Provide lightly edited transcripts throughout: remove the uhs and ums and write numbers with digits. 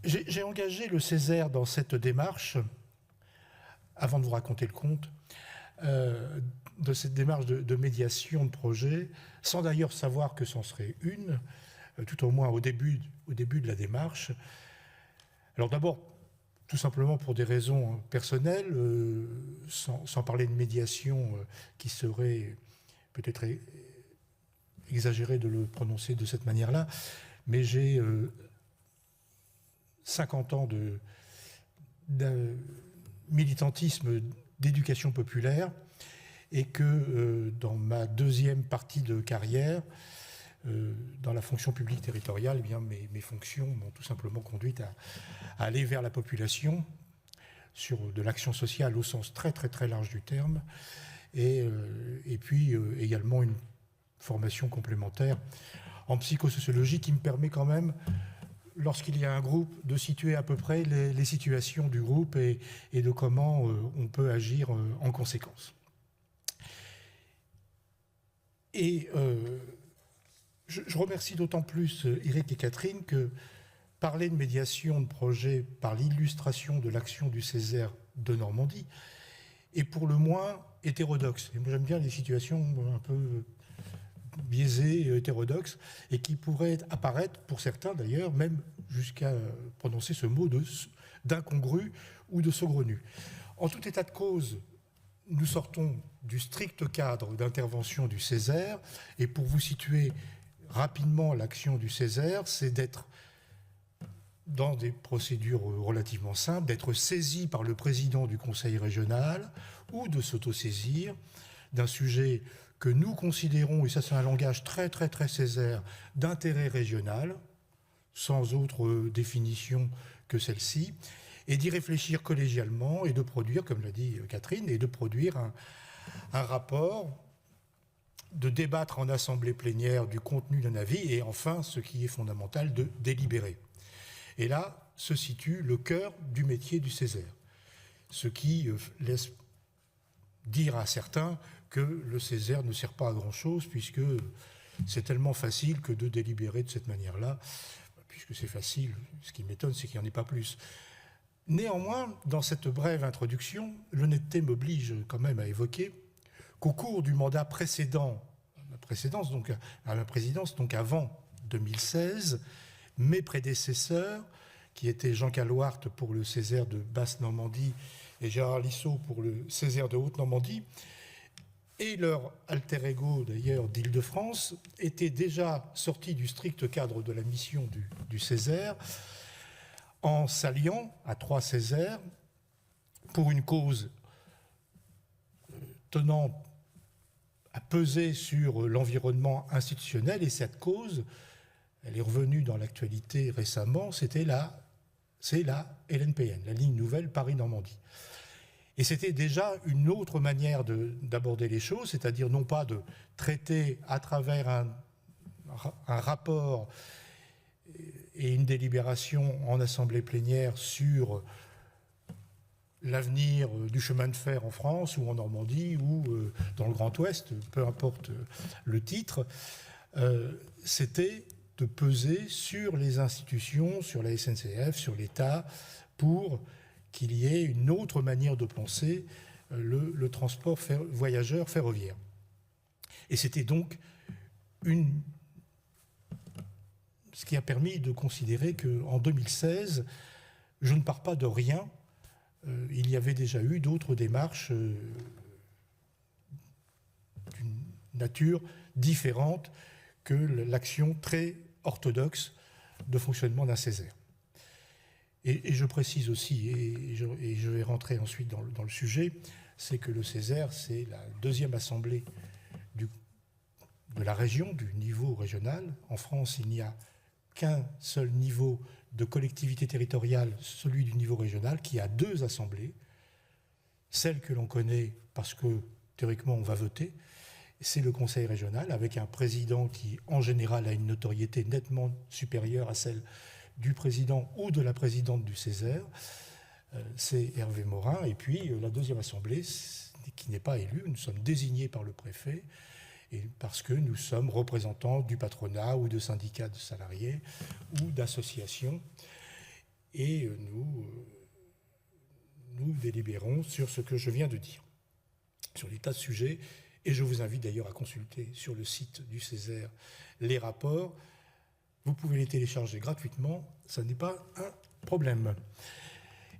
J'ai engagé le Césaire dans cette démarche, avant de vous raconter le conte, de cette démarche de médiation de projet, sans d'ailleurs savoir que c'en serait une, tout au moins au début de la démarche. Alors d'abord, tout simplement pour des raisons personnelles, sans parler de médiation qui serait peut-être exagéré de le prononcer de cette manière-là, mais j'ai 50 ans de militantisme d'éducation populaire et que dans ma deuxième partie de carrière, dans la fonction publique territoriale, eh bien, mes fonctions m'ont tout simplement conduite à aller vers la population sur de l'action sociale au sens très très très large du terme et puis également une formation complémentaire en psychosociologie qui me permet quand même, lorsqu'il y a un groupe, de situer à peu près les situations du groupe et de comment on peut agir en conséquence. Et je remercie d'autant plus Éric et Catherine que parler de médiation de projet par l'illustration de l'action du Césaire de Normandie est pour le moins hétérodoxe. Et moi j'aime bien les situations un peu biaisées, hétérodoxes, et qui pourraient apparaître, pour certains d'ailleurs, même jusqu'à prononcer ce mot d'incongru ou de saugrenu. En tout état de cause, nous sortons du strict cadre d'intervention du Césaire, et pour vous situer rapidement l'action du Césaire, c'est d'être dans des procédures relativement simples, d'être saisi par le président du conseil régional ou de s'autosaisir d'un sujet que nous considérons, et ça c'est un langage très très très Césaire, d'intérêt régional, sans autre définition que celle-ci, et d'y réfléchir collégialement et de produire, comme l'a dit Catherine, et de produire un rapport, de débattre en assemblée plénière du contenu d'un avis, et enfin, ce qui est fondamental, de délibérer. Et là se situe le cœur du métier du Césaire, ce qui laisse dire à certains que le Césaire ne sert pas à grand-chose, puisque c'est tellement facile que de délibérer de cette manière-là, puisque c'est facile, ce qui m'étonne, c'est qu'il n'y en ait pas plus. Néanmoins, dans cette brève introduction, l'honnêteté m'oblige quand même à évoquer qu'au cours du mandat précédent, à ma présidence, donc avant 2016, mes prédécesseurs, qui étaient Jean Calouart pour le Césaire de Basse-Normandie et Gérard Lissot pour le Césaire de Haute-Normandie, et leur alter ego d'ailleurs d'Île-de-France, étaient déjà sortis du strict cadre de la mission du Césaire, en s'alliant à 3 Césaires pour une cause tenant à peser sur l'environnement institutionnel, et cette cause, elle est revenue dans l'actualité récemment, c'est la LNPN, la ligne nouvelle Paris-Normandie. Et c'était déjà une autre manière d'aborder les choses, c'est-à-dire non pas de traiter à travers un rapport et une délibération en assemblée plénière sur l'avenir du chemin de fer en France ou en Normandie ou dans le Grand Ouest, peu importe le titre, c'était de peser sur les institutions, sur la SNCF, sur l'État, pour qu'il y ait une autre manière de penser le transport voyageur ferroviaire. Et c'était donc ce qui a permis de considérer qu'en 2016, je ne pars pas de rien. Il y avait déjà eu d'autres démarches d'une nature différente que l'action très orthodoxe de fonctionnement d'un Césaire. Et je précise aussi, et je vais rentrer ensuite dans le sujet, c'est que le Césaire, c'est la deuxième assemblée de la région, du niveau régional. En France, il n'y a qu'un seul niveau de collectivité territoriale, celui du niveau régional, qui a 2 assemblées. Celle que l'on connaît parce que théoriquement on va voter, c'est le conseil régional, avec un président qui en général a une notoriété nettement supérieure à celle du président ou de la présidente du Césaire, c'est Hervé Morin. Et puis la deuxième assemblée, qui n'est pas élue, nous sommes désignés par le préfet, et parce que nous sommes représentants du patronat ou de syndicats de salariés ou d'associations. et nous délibérons sur ce que je viens de dire, sur des tas de sujets, et je vous invite d'ailleurs à consulter sur le site du Césaire les rapports. Vous pouvez les télécharger gratuitement, ça n'est pas un problème.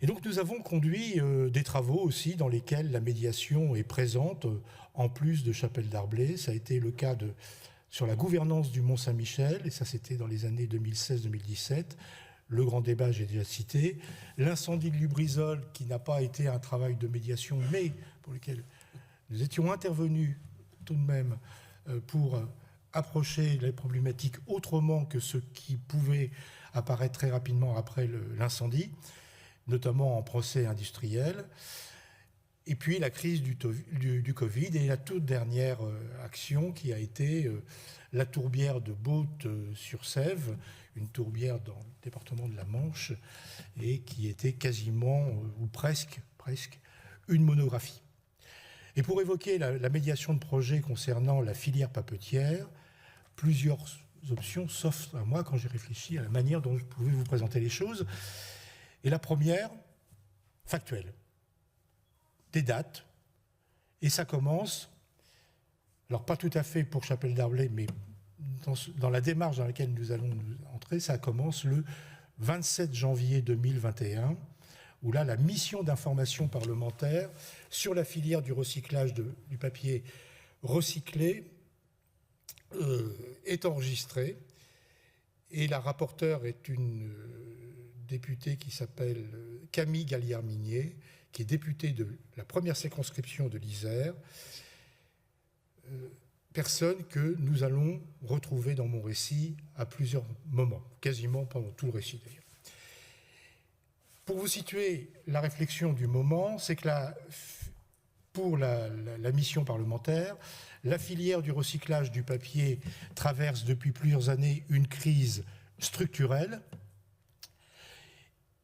Et donc nous avons conduit des travaux aussi dans lesquels la médiation est présente, en plus de Chapelle Darblay. Ça a été le cas sur la gouvernance du Mont-Saint-Michel, et ça c'était dans les années 2016-2017. Le grand débat, j'ai déjà cité. L'incendie de Lubrizol, qui n'a pas été un travail de médiation, mais pour lequel nous étions intervenus tout de même pour approcher les problématiques autrement que ce qui pouvait apparaître très rapidement après l'incendie, notamment en procès industriel. Et puis la crise du Covid et la toute dernière action qui a été la tourbière de Baute-sur-Sèvre, une tourbière dans le département de la Manche, et qui était quasiment, ou presque, une monographie. Et pour évoquer la médiation de projet concernant la filière papetière, plusieurs options s'offrent à moi quand j'ai réfléchi à la manière dont je pouvais vous présenter les choses. Et la première, factuelle, des dates, et ça commence, alors pas tout à fait pour Chapelle Darblay, mais dans la démarche dans laquelle nous allons entrer, ça commence le 27 janvier 2021, où là, la mission d'information parlementaire sur la filière du recyclage du papier recyclé est enregistrée. Et la rapporteure est une députée qui s'appelle Camille Galliard-Minier, qui est députée de la première circonscription de l'Isère, personne que nous allons retrouver dans mon récit à plusieurs moments, quasiment pendant tout le récit d'ailleurs. Pour vous situer la réflexion du moment, c'est que pour la mission parlementaire, la filière du recyclage du papier traverse depuis plusieurs années une crise structurelle,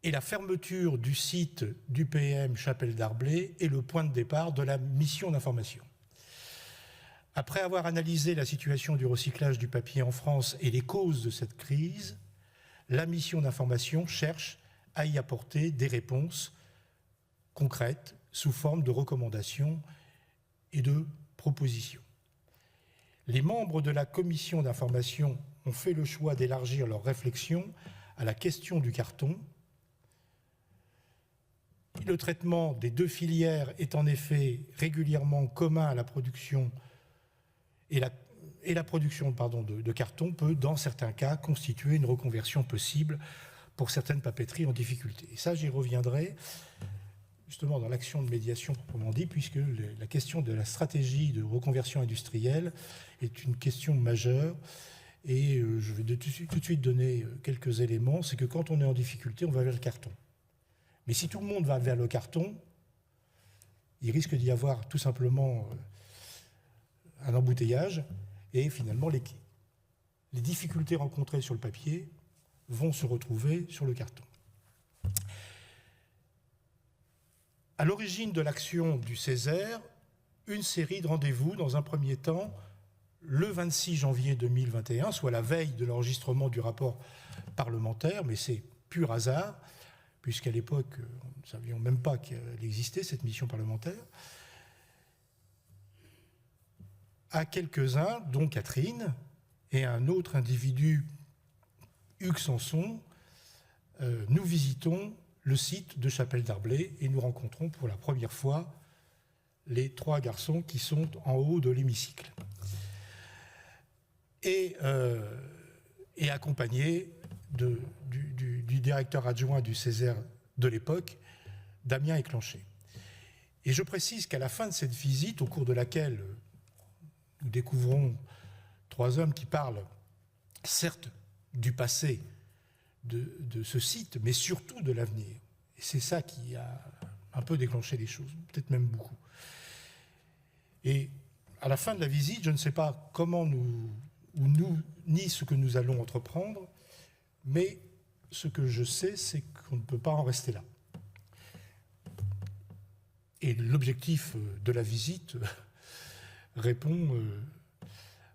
et la fermeture du site du PM Chapelle Darblay est le point de départ de la mission d'information. Après avoir analysé la situation du recyclage du papier en France et les causes de cette crise, la mission d'information cherche à y apporter des réponses concrètes sous forme de recommandations et de propositions. Les membres de la commission d'information ont fait le choix d'élargir leur réflexion à la question du carton. Le traitement des deux filières est en effet régulièrement commun à la production et la production de carton peut, dans certains cas, constituer une reconversion possible pour certaines papeteries en difficulté. Et ça, j'y reviendrai justement dans l'action de médiation proprement dit, puisque la question de la stratégie de reconversion industrielle est une question majeure. Et je vais tout de suite donner quelques éléments. C'est que quand on est en difficulté, on va vers le carton. Mais si tout le monde va vers le carton, il risque d'y avoir tout simplement un embouteillage, et finalement les difficultés rencontrées sur le papier vont se retrouver sur le carton. À l'origine de l'action du Césaire, une série de rendez-vous, dans un premier temps, le 26 janvier 2021, soit la veille de l'enregistrement du rapport parlementaire, mais c'est pur hasard, puisqu'à l'époque, nous ne savions même pas qu'elle existait, cette mission parlementaire, à quelques-uns, dont Catherine, et un autre individu, Hugues Sanson, nous visitons le site de Chapelle Darblay et nous rencontrons pour la première fois les trois garçons qui sont en haut de l'hémicycle. Et accompagnés du directeur adjoint du Césaire de l'époque, Damien Éclenché. Et je précise qu'à la fin de cette visite, au cours de laquelle nous découvrons trois hommes qui parlent, certes, du passé de ce site, mais surtout de l'avenir. Et c'est ça qui a un peu déclenché les choses, peut-être même beaucoup. Et à la fin de la visite, je ne sais pas comment ni ce que nous allons entreprendre, mais ce que je sais, c'est qu'on ne peut pas en rester là. Et l'objectif de la visite répond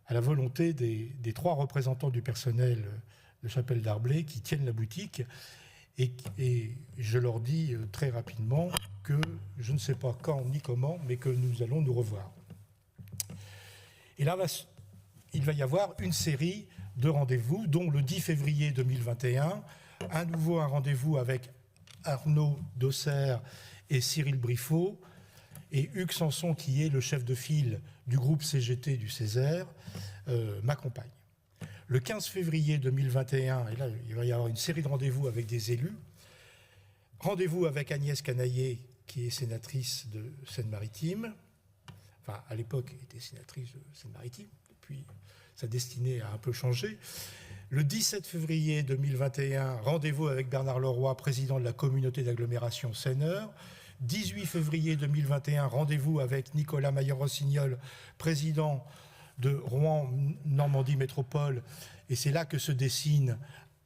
à la volonté des trois représentants du personnel de Chapelle Darblay qui tiennent la boutique et je leur dis très rapidement que je ne sais pas quand ni comment, mais que nous allons nous revoir. Et là, il va y avoir une série de rendez-vous, dont le 10 février 2021, à nouveau un rendez-vous avec Arnaud Dosser et Cyril Briffaut, et Hugues Sanson, qui est le chef de file du groupe CGT du Césaire, m'accompagne. Le 15 février 2021, et là il va y avoir une série de rendez-vous avec des élus, rendez-vous avec Agnès Canaillé, qui est sénatrice de Seine-Maritime, enfin à l'époque était sénatrice de Seine-Maritime, depuis sa destinée a un peu changé. Le 17 février 2021, rendez-vous avec Bernard Leroy, président de la communauté d'agglomération Seine-Eure. 18 février 2021, rendez-vous avec Nicolas Maillot-Rossignol, président de Rouen-Normandie Métropole. Et c'est là que se dessine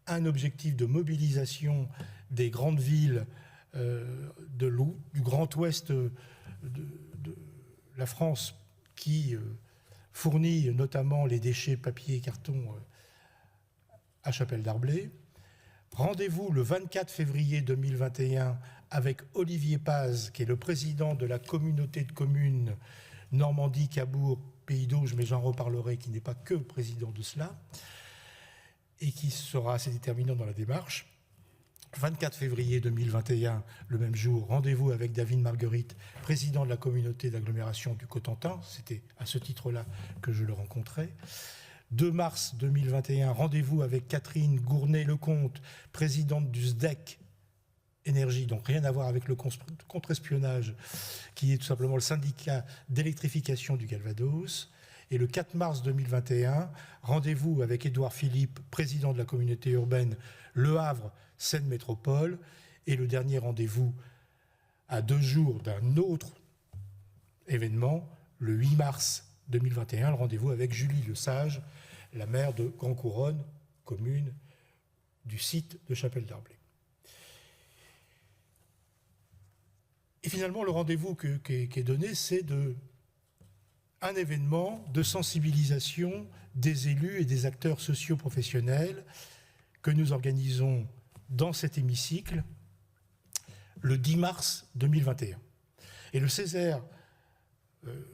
un objectif de mobilisation des grandes villes du Grand Ouest de la France, qui fournit notamment les déchets papier et carton à Chapelle-Darblay. Rendez-vous le 24 février 2021 avec Olivier Paz, qui est le président de la communauté de communes Normandie-Cabourg Pays d'Auge, mais j'en reparlerai, qui n'est pas que président de cela, et qui sera assez déterminant dans la démarche. 24 février 2021, le même jour, rendez-vous avec David Marguerite, président de la communauté d'agglomération du Cotentin. C'était à ce titre-là que je le rencontrais. 2 mars 2021, rendez-vous avec Catherine Gournay-Lecomte, présidente du SDEC Énergie, donc rien à voir avec le contre-espionnage, qui est tout simplement le syndicat d'électrification du Calvados. Et le 4 mars 2021, rendez-vous avec Édouard Philippe, président de la communauté urbaine Le Havre, Seine Métropole. Et le dernier rendez-vous à 2 jours d'un autre événement, le 8 mars 2021, le rendez-vous avec Julie Lesage, la maire de Grand Couronne, commune du site de Chapelle-Darblay. Et finalement, le rendez-vous qui est donné, c'est un événement de sensibilisation des élus et des acteurs socio-professionnels que nous organisons dans cet hémicycle le 10 mars 2021. Et le Césaire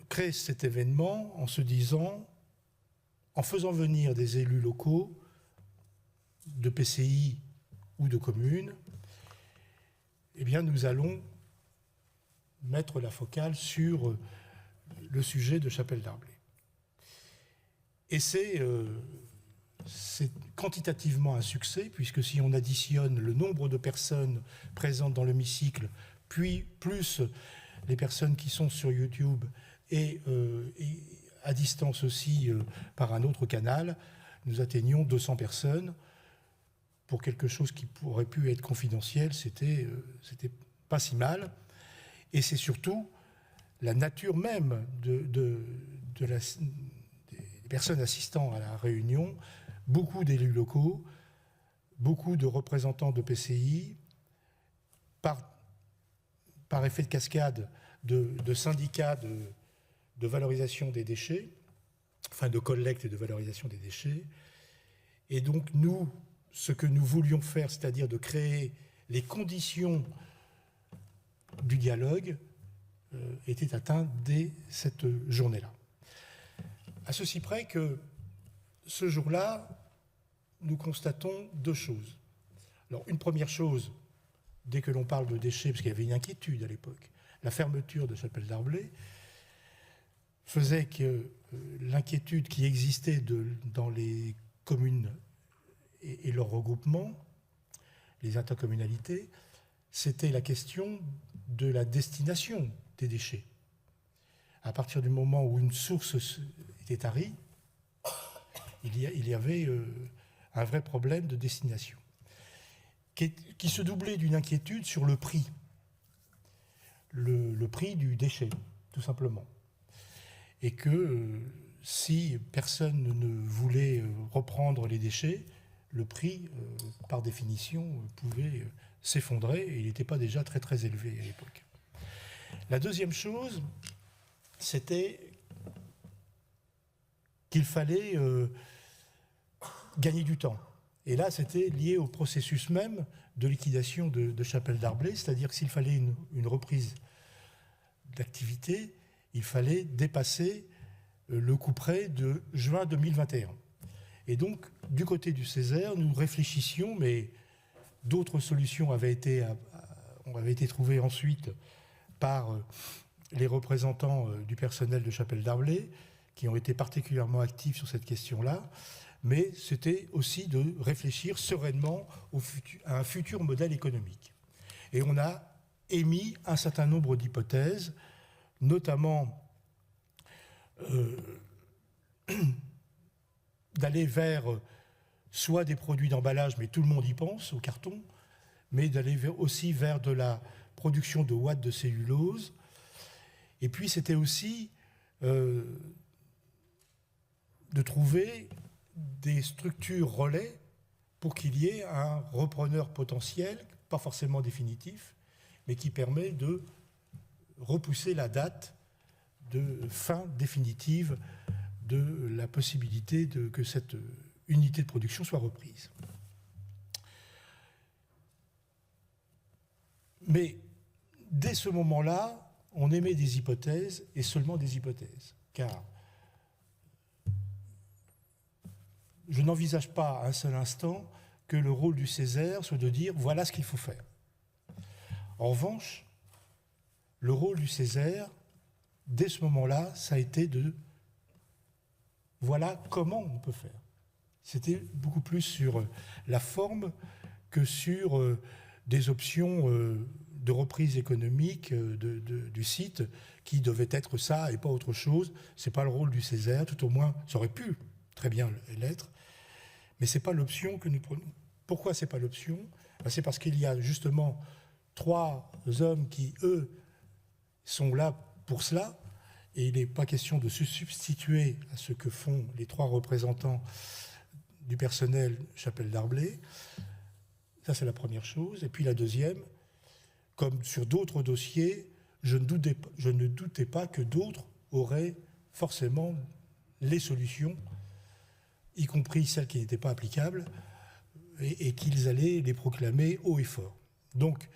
crée cet événement en se disant, en faisant venir des élus locaux de PCI ou de communes, eh bien nous allons mettre la focale sur le sujet de Chapelle-Darblay. Et c'est quantitativement un succès, puisque si on additionne le nombre de personnes présentes dans l'hémicycle, puis plus les personnes qui sont sur YouTube et à distance aussi par un autre canal, nous atteignons 200 personnes. Pour quelque chose qui aurait pu être confidentiel, c'était pas si mal. Et c'est surtout la nature même des personnes assistant à la réunion, beaucoup d'élus locaux, beaucoup de représentants de PCI, par effet de cascade de syndicats de valorisation des déchets, enfin de collecte et de valorisation des déchets. Et donc nous, ce que nous voulions faire, c'est-à-dire de créer les conditions du dialogue, était atteint dès cette journée-là. À ceci près que ce jour-là, nous constatons 2 choses. Alors, une première chose, dès que l'on parle de déchets, parce qu'il y avait une inquiétude à l'époque, la fermeture de Chapelle-Darblay faisait que l'inquiétude qui existait dans les communes et leurs regroupements, les intercommunalités, c'était la question de la destination des déchets. À partir du moment où une source était tarie, il y avait un vrai problème de destination, qui se doublait d'une inquiétude sur le prix. Le prix du déchet, tout simplement. Et que si personne ne voulait reprendre les déchets, le prix, par définition, pouvait s'effondrer, et il n'était pas déjà très très élevé à l'époque. La deuxième chose, c'était qu'il fallait gagner du temps. Et là, c'était lié au processus même de liquidation de Chapelle Darblay, c'est-à-dire que s'il fallait une reprise d'activité, il fallait dépasser le couperet de juin 2021. Et donc, du côté du Césaire, nous réfléchissions, mais d'autres solutions avaient été trouvées ensuite par les représentants du personnel de Chapelle Darblay, qui ont été particulièrement actifs sur cette question-là, mais c'était aussi de réfléchir sereinement à un futur modèle économique. Et on a émis un certain nombre d'hypothèses, notamment d'aller vers soit des produits d'emballage, mais tout le monde y pense, au carton, mais d'aller aussi vers de la production de ouate de cellulose. Et puis c'était aussi de trouver des structures relais pour qu'il y ait un repreneur potentiel, pas forcément définitif, mais qui permet de repousser la date de fin définitive de la possibilité que cette unité de production soit reprise. Mais dès ce moment-là, on émet des hypothèses, et seulement des hypothèses, car je n'envisage pas un seul instant que le rôle du Césaire soit de dire « voilà ce qu'il faut faire ». En revanche, le rôle du Césaire, dès ce moment-là, ça a été de « voilà comment on peut faire ». C'était beaucoup plus sur la forme que sur des options de reprise économique du site qui devait être ça et pas autre chose. Ce n'est pas le rôle du Césaire, tout au moins, ça aurait pu très bien l'être, mais ce n'est pas l'option que nous prenons. Pourquoi ce n'est pas l'option ? C'est parce qu'il y a justement 3 hommes qui, eux, sont là pour cela, et il n'est pas question de se substituer à ce que font les 3 représentants du personnel Chapelle Darblay. Ça, c'est la première chose. Et puis la deuxième, comme sur d'autres dossiers, je ne doutais pas que d'autres auraient forcément les solutions, y compris celles qui n'étaient pas applicables, et qu'ils allaient les proclamer haut et fort. Donc,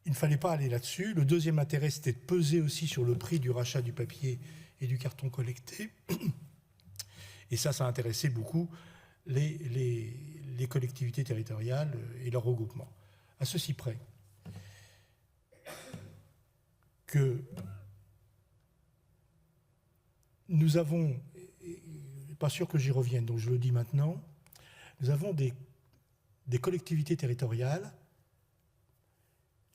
il ne fallait pas aller là-dessus. Le deuxième intérêt, c'était de peser aussi sur le prix du rachat du papier et du carton collecté. Et ça intéressait beaucoup les collectivités territoriales et leurs regroupements. À ceci près que nous avons, pas sûr que j'y revienne, donc je le dis maintenant, nous avons des collectivités territoriales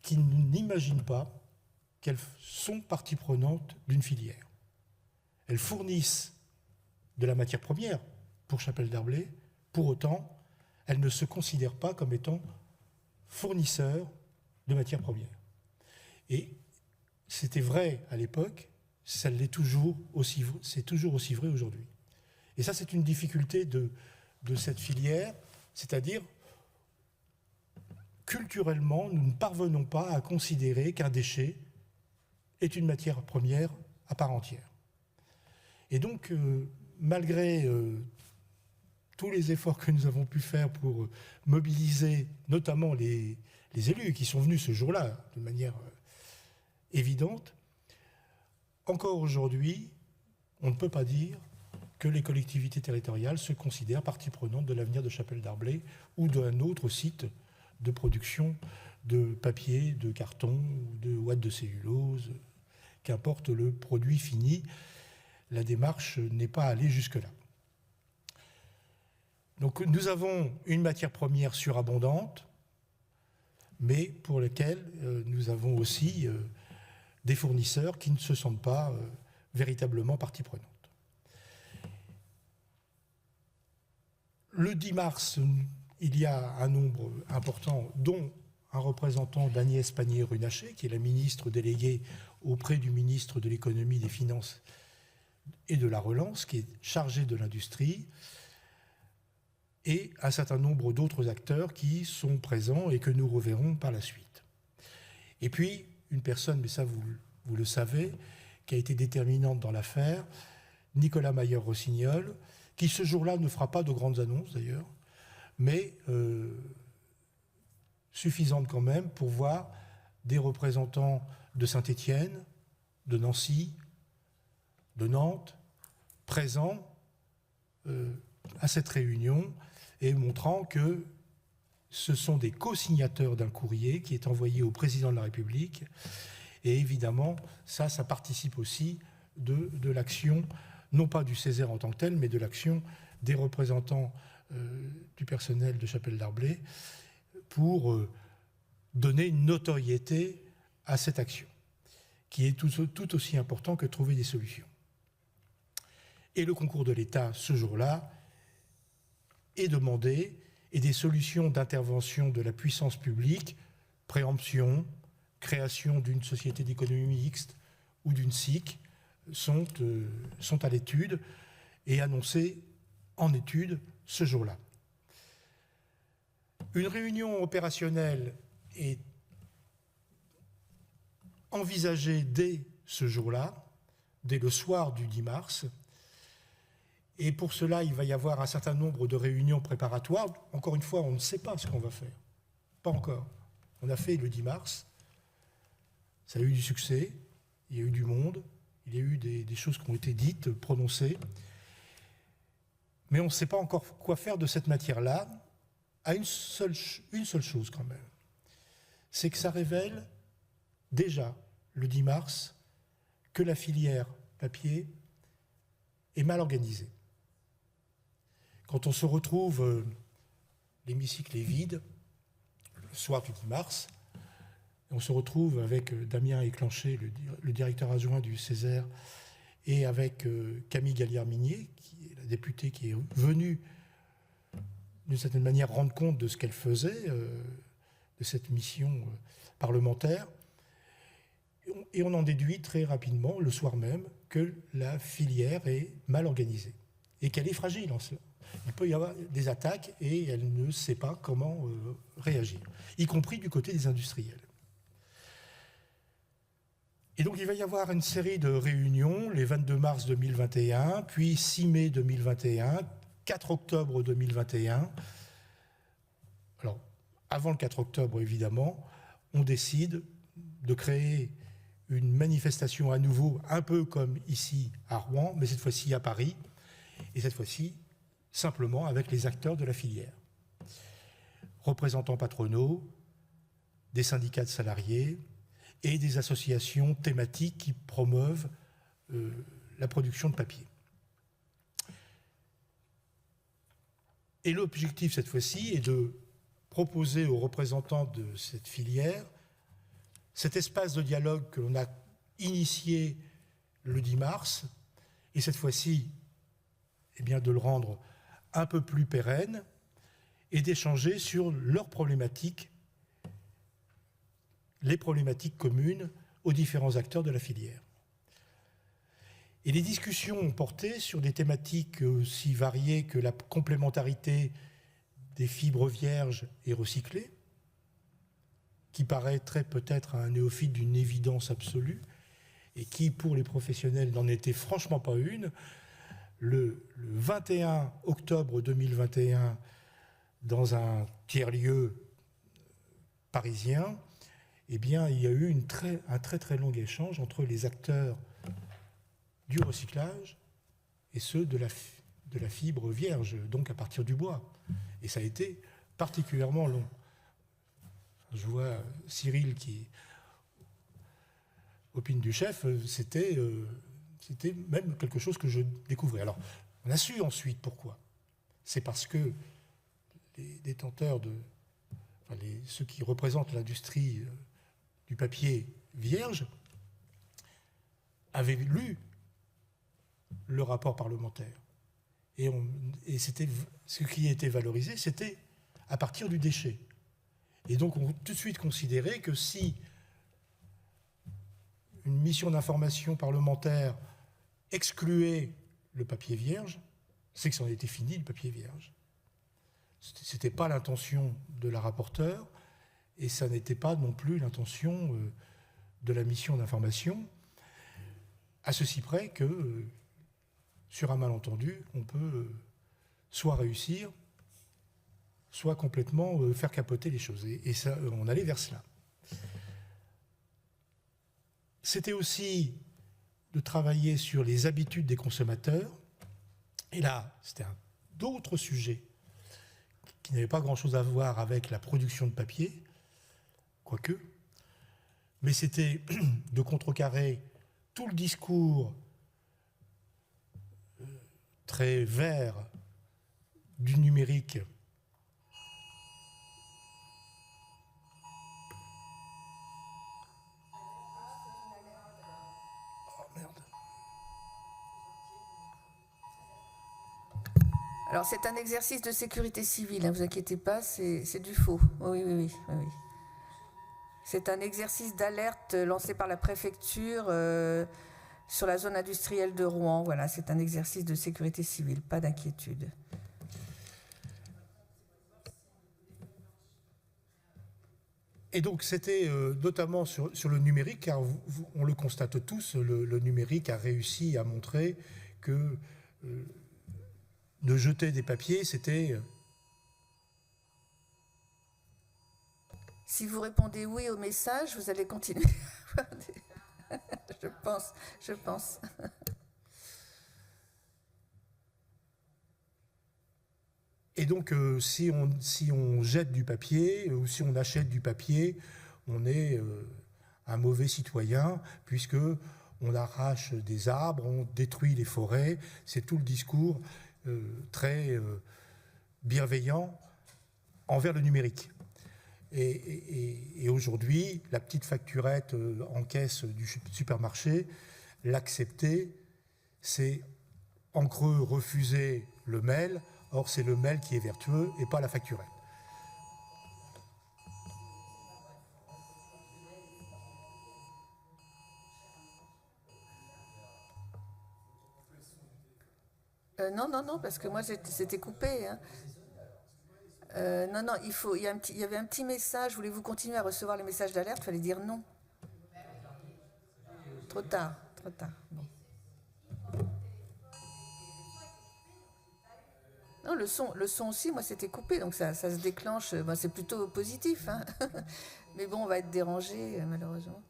qui n'imaginent pas qu'elles sont partie prenante d'une filière. Elles fournissent de la matière première pour Chapelle Darblay, pour autant, elles ne se considèrent pas comme étant fournisseurs de matière première. Et c'était vrai à l'époque, c'est toujours aussi vrai aujourd'hui. Et ça, c'est une difficulté de cette filière, c'est-à-dire, culturellement, nous ne parvenons pas à considérer qu'un déchet est une matière première à part entière. Et donc, malgré tous les efforts que nous avons pu faire pour mobiliser notamment les élus qui sont venus ce jour-là de manière évidente, encore aujourd'hui, on ne peut pas dire que les collectivités territoriales se considèrent partie prenante de l'avenir de Chapelle Darblay ou d'un autre site de production de papier, de carton, de ouate de cellulose, qu'importe le produit fini. La démarche n'est pas allée jusque-là. Donc nous avons une matière première surabondante, mais pour laquelle nous avons aussi des fournisseurs qui ne se sentent pas véritablement partie prenante. Le 10 mars, il y a un nombre important, dont un représentant d'Agnès Pannier-Runacher, qui est la ministre déléguée auprès du ministre de l'Économie, des Finances et de la Relance, qui est chargé de l'industrie, et un certain nombre d'autres acteurs qui sont présents et que nous reverrons par la suite. Et puis, une personne, mais ça vous le savez, qui a été déterminante dans l'affaire, Nicolas Mayer-Rossignol, qui ce jour-là ne fera pas de grandes annonces d'ailleurs, mais suffisante quand même pour voir des représentants de Saint-Étienne, de Nancy, de Nantes, présents à cette réunion et montrant que ce sont des co-signateurs d'un courrier qui est envoyé au président de la République. Et évidemment, ça participe aussi de l'action, non pas du Césaire en tant que tel, mais de l'action des représentants du personnel de Chapelle Darblay pour donner une notoriété à cette action, qui est tout aussi important que trouver des solutions. Et le concours de l'État, ce jour-là, est demandé, et des solutions d'intervention de la puissance publique, préemption, création d'une société d'économie mixte ou d'une SIC, sont à l'étude et annoncées en étude ce jour-là. Une réunion opérationnelle est envisagée dès ce jour-là, dès le soir du 10 mars. Et pour cela, il va y avoir un certain nombre de réunions préparatoires. Encore une fois, on ne sait pas ce qu'on va faire. Pas encore. On a fait le 10 mars. Ça a eu du succès. Il y a eu du monde. Il y a eu des choses qui ont été dites, prononcées. Mais on ne sait pas encore quoi faire de cette matière-là, à une seule chose quand même. C'est que ça révèle déjà, le 10 mars, que la filière papier est mal organisée. Quand on se retrouve, l'hémicycle est vide, le soir du 10 mars, on se retrouve avec Damien Éclenché, le directeur adjoint du Césaire, et avec Camille Gallière-Minier, qui est la députée qui est venue, d'une certaine manière, rendre compte de ce qu'elle faisait, de cette mission parlementaire. Et on en déduit très rapidement, le soir même, que la filière est mal organisée et qu'elle est fragile en cela. Il peut y avoir des attaques et elle ne sait pas comment réagir, y compris du côté des industriels. Et donc il va y avoir une série de réunions, les 22 mars 2021, puis 6 mai 2021, 4 octobre 2021. Alors, avant le 4 octobre, évidemment, on décide de créer une manifestation à nouveau, un peu comme ici à Rouen, mais cette fois-ci à Paris, et cette fois-ci simplement avec les acteurs de la filière. Représentants patronaux, des syndicats de salariés et des associations thématiques qui promeuvent la production de papier. Et l'objectif cette fois-ci est de proposer aux représentants de cette filière cet espace de dialogue que l'on a initié le 10 mars, et cette fois-ci, eh bien, de le rendre un peu plus pérenne et d'échanger sur leurs problématiques, les problématiques communes aux différents acteurs de la filière. Et les discussions ont porté sur des thématiques aussi variées que la complémentarité des fibres vierges et recyclées, qui paraîtrait peut-être à un néophyte d'une évidence absolue, et qui, pour les professionnels, n'en était franchement pas une. Le 21 octobre 2021, dans un tiers-lieu parisien, eh bien, il y a eu un très très long échange entre les acteurs du recyclage et ceux de la fibre vierge, donc à partir du bois. Et ça a été particulièrement long. Je vois Cyril qui opine du chef, c'était même quelque chose que je découvrais. Alors, on a su ensuite pourquoi. C'est parce que les détenteurs ceux qui représentent l'industrie du papier vierge avaient lu le rapport parlementaire. Et ce qui était valorisé, c'était à partir du déchet. Et donc, on a tout de suite considéré que si une mission d'information parlementaire excluait le papier vierge, c'est que ça en était fini, le papier vierge. Ce n'était pas l'intention de la rapporteure, et ça n'était pas non plus l'intention de la mission d'information, à ceci près que, sur un malentendu, on peut soit réussir, soit complètement faire capoter les choses. Et ça, on allait vers cela. C'était aussi de travailler sur les habitudes des consommateurs. Et là, c'était d'autres sujets qui n'avaient pas grand-chose à voir avec la production de papier, quoique, mais c'était de contrecarrer tout le discours très vert du numérique. Oh merde. Alors c'est un exercice de sécurité civile, ne vous inquiétez pas, c'est du faux. Oui. C'est un exercice d'alerte lancé par la préfecture sur la zone industrielle de Rouen. Voilà, c'est un exercice de sécurité civile, pas d'inquiétude. Et donc c'était notamment sur le numérique, car on le constate tous, le numérique a réussi à montrer que de jeter des papiers, c'était... Si vous répondez oui au message, vous allez continuer à avoir des... je pense. Et donc, si on jette du papier ou si on achète du papier, on est un mauvais citoyen, puisque on arrache des arbres, on détruit les forêts. C'est tout le discours très bienveillant envers le numérique. Et aujourd'hui, la petite facturette en caisse du supermarché, l'accepter, c'est en creux refuser le mail. Or, c'est le mail qui est vertueux et pas la facturette. Non, parce que moi c'était coupé. Hein. Non, il y avait un petit message. Voulez-vous continuer à recevoir les messages d'alerte? Il fallait dire non. Trop tard. Bon. Non, le son aussi, moi c'était coupé, donc ça se déclenche. Ben, c'est plutôt positif, hein. Mais bon, on va être dérangé malheureusement.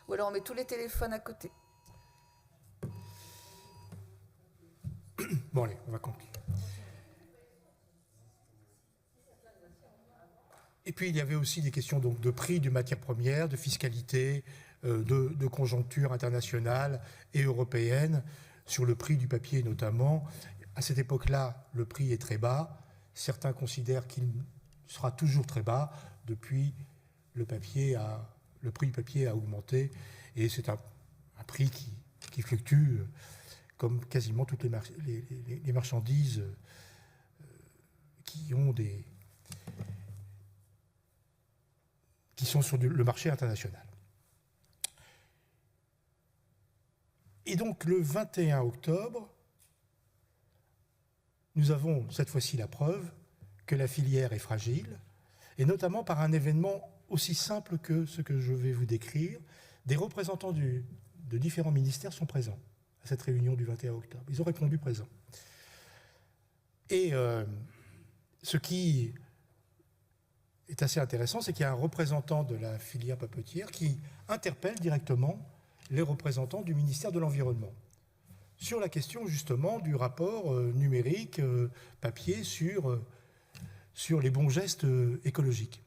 Ou alors on met tous les téléphones à côté. Bon allez, on va continuer. Et puis il y avait aussi des questions donc, de prix de matières premières, de fiscalité, de conjoncture internationale et européenne, sur le prix du papier notamment. À cette époque-là, le prix est très bas. Certains considèrent qu'il sera toujours très bas. Depuis, le prix du papier a augmenté et c'est un prix qui fluctue comme quasiment toutes les marchandises qui sont sur le marché international. Et donc le 21 octobre, nous avons cette fois-ci la preuve que la filière est fragile, et notamment par un événement aussi simple que ce que je vais vous décrire. Des représentants de différents ministères sont présents à cette réunion du 21 octobre. Ils ont répondu présents. Et ce qui est assez intéressant, c'est qu'il y a un représentant de la filière papetière qui interpelle directement les représentants du ministère de l'Environnement sur la question justement du rapport numérique papier sur les bons gestes écologiques.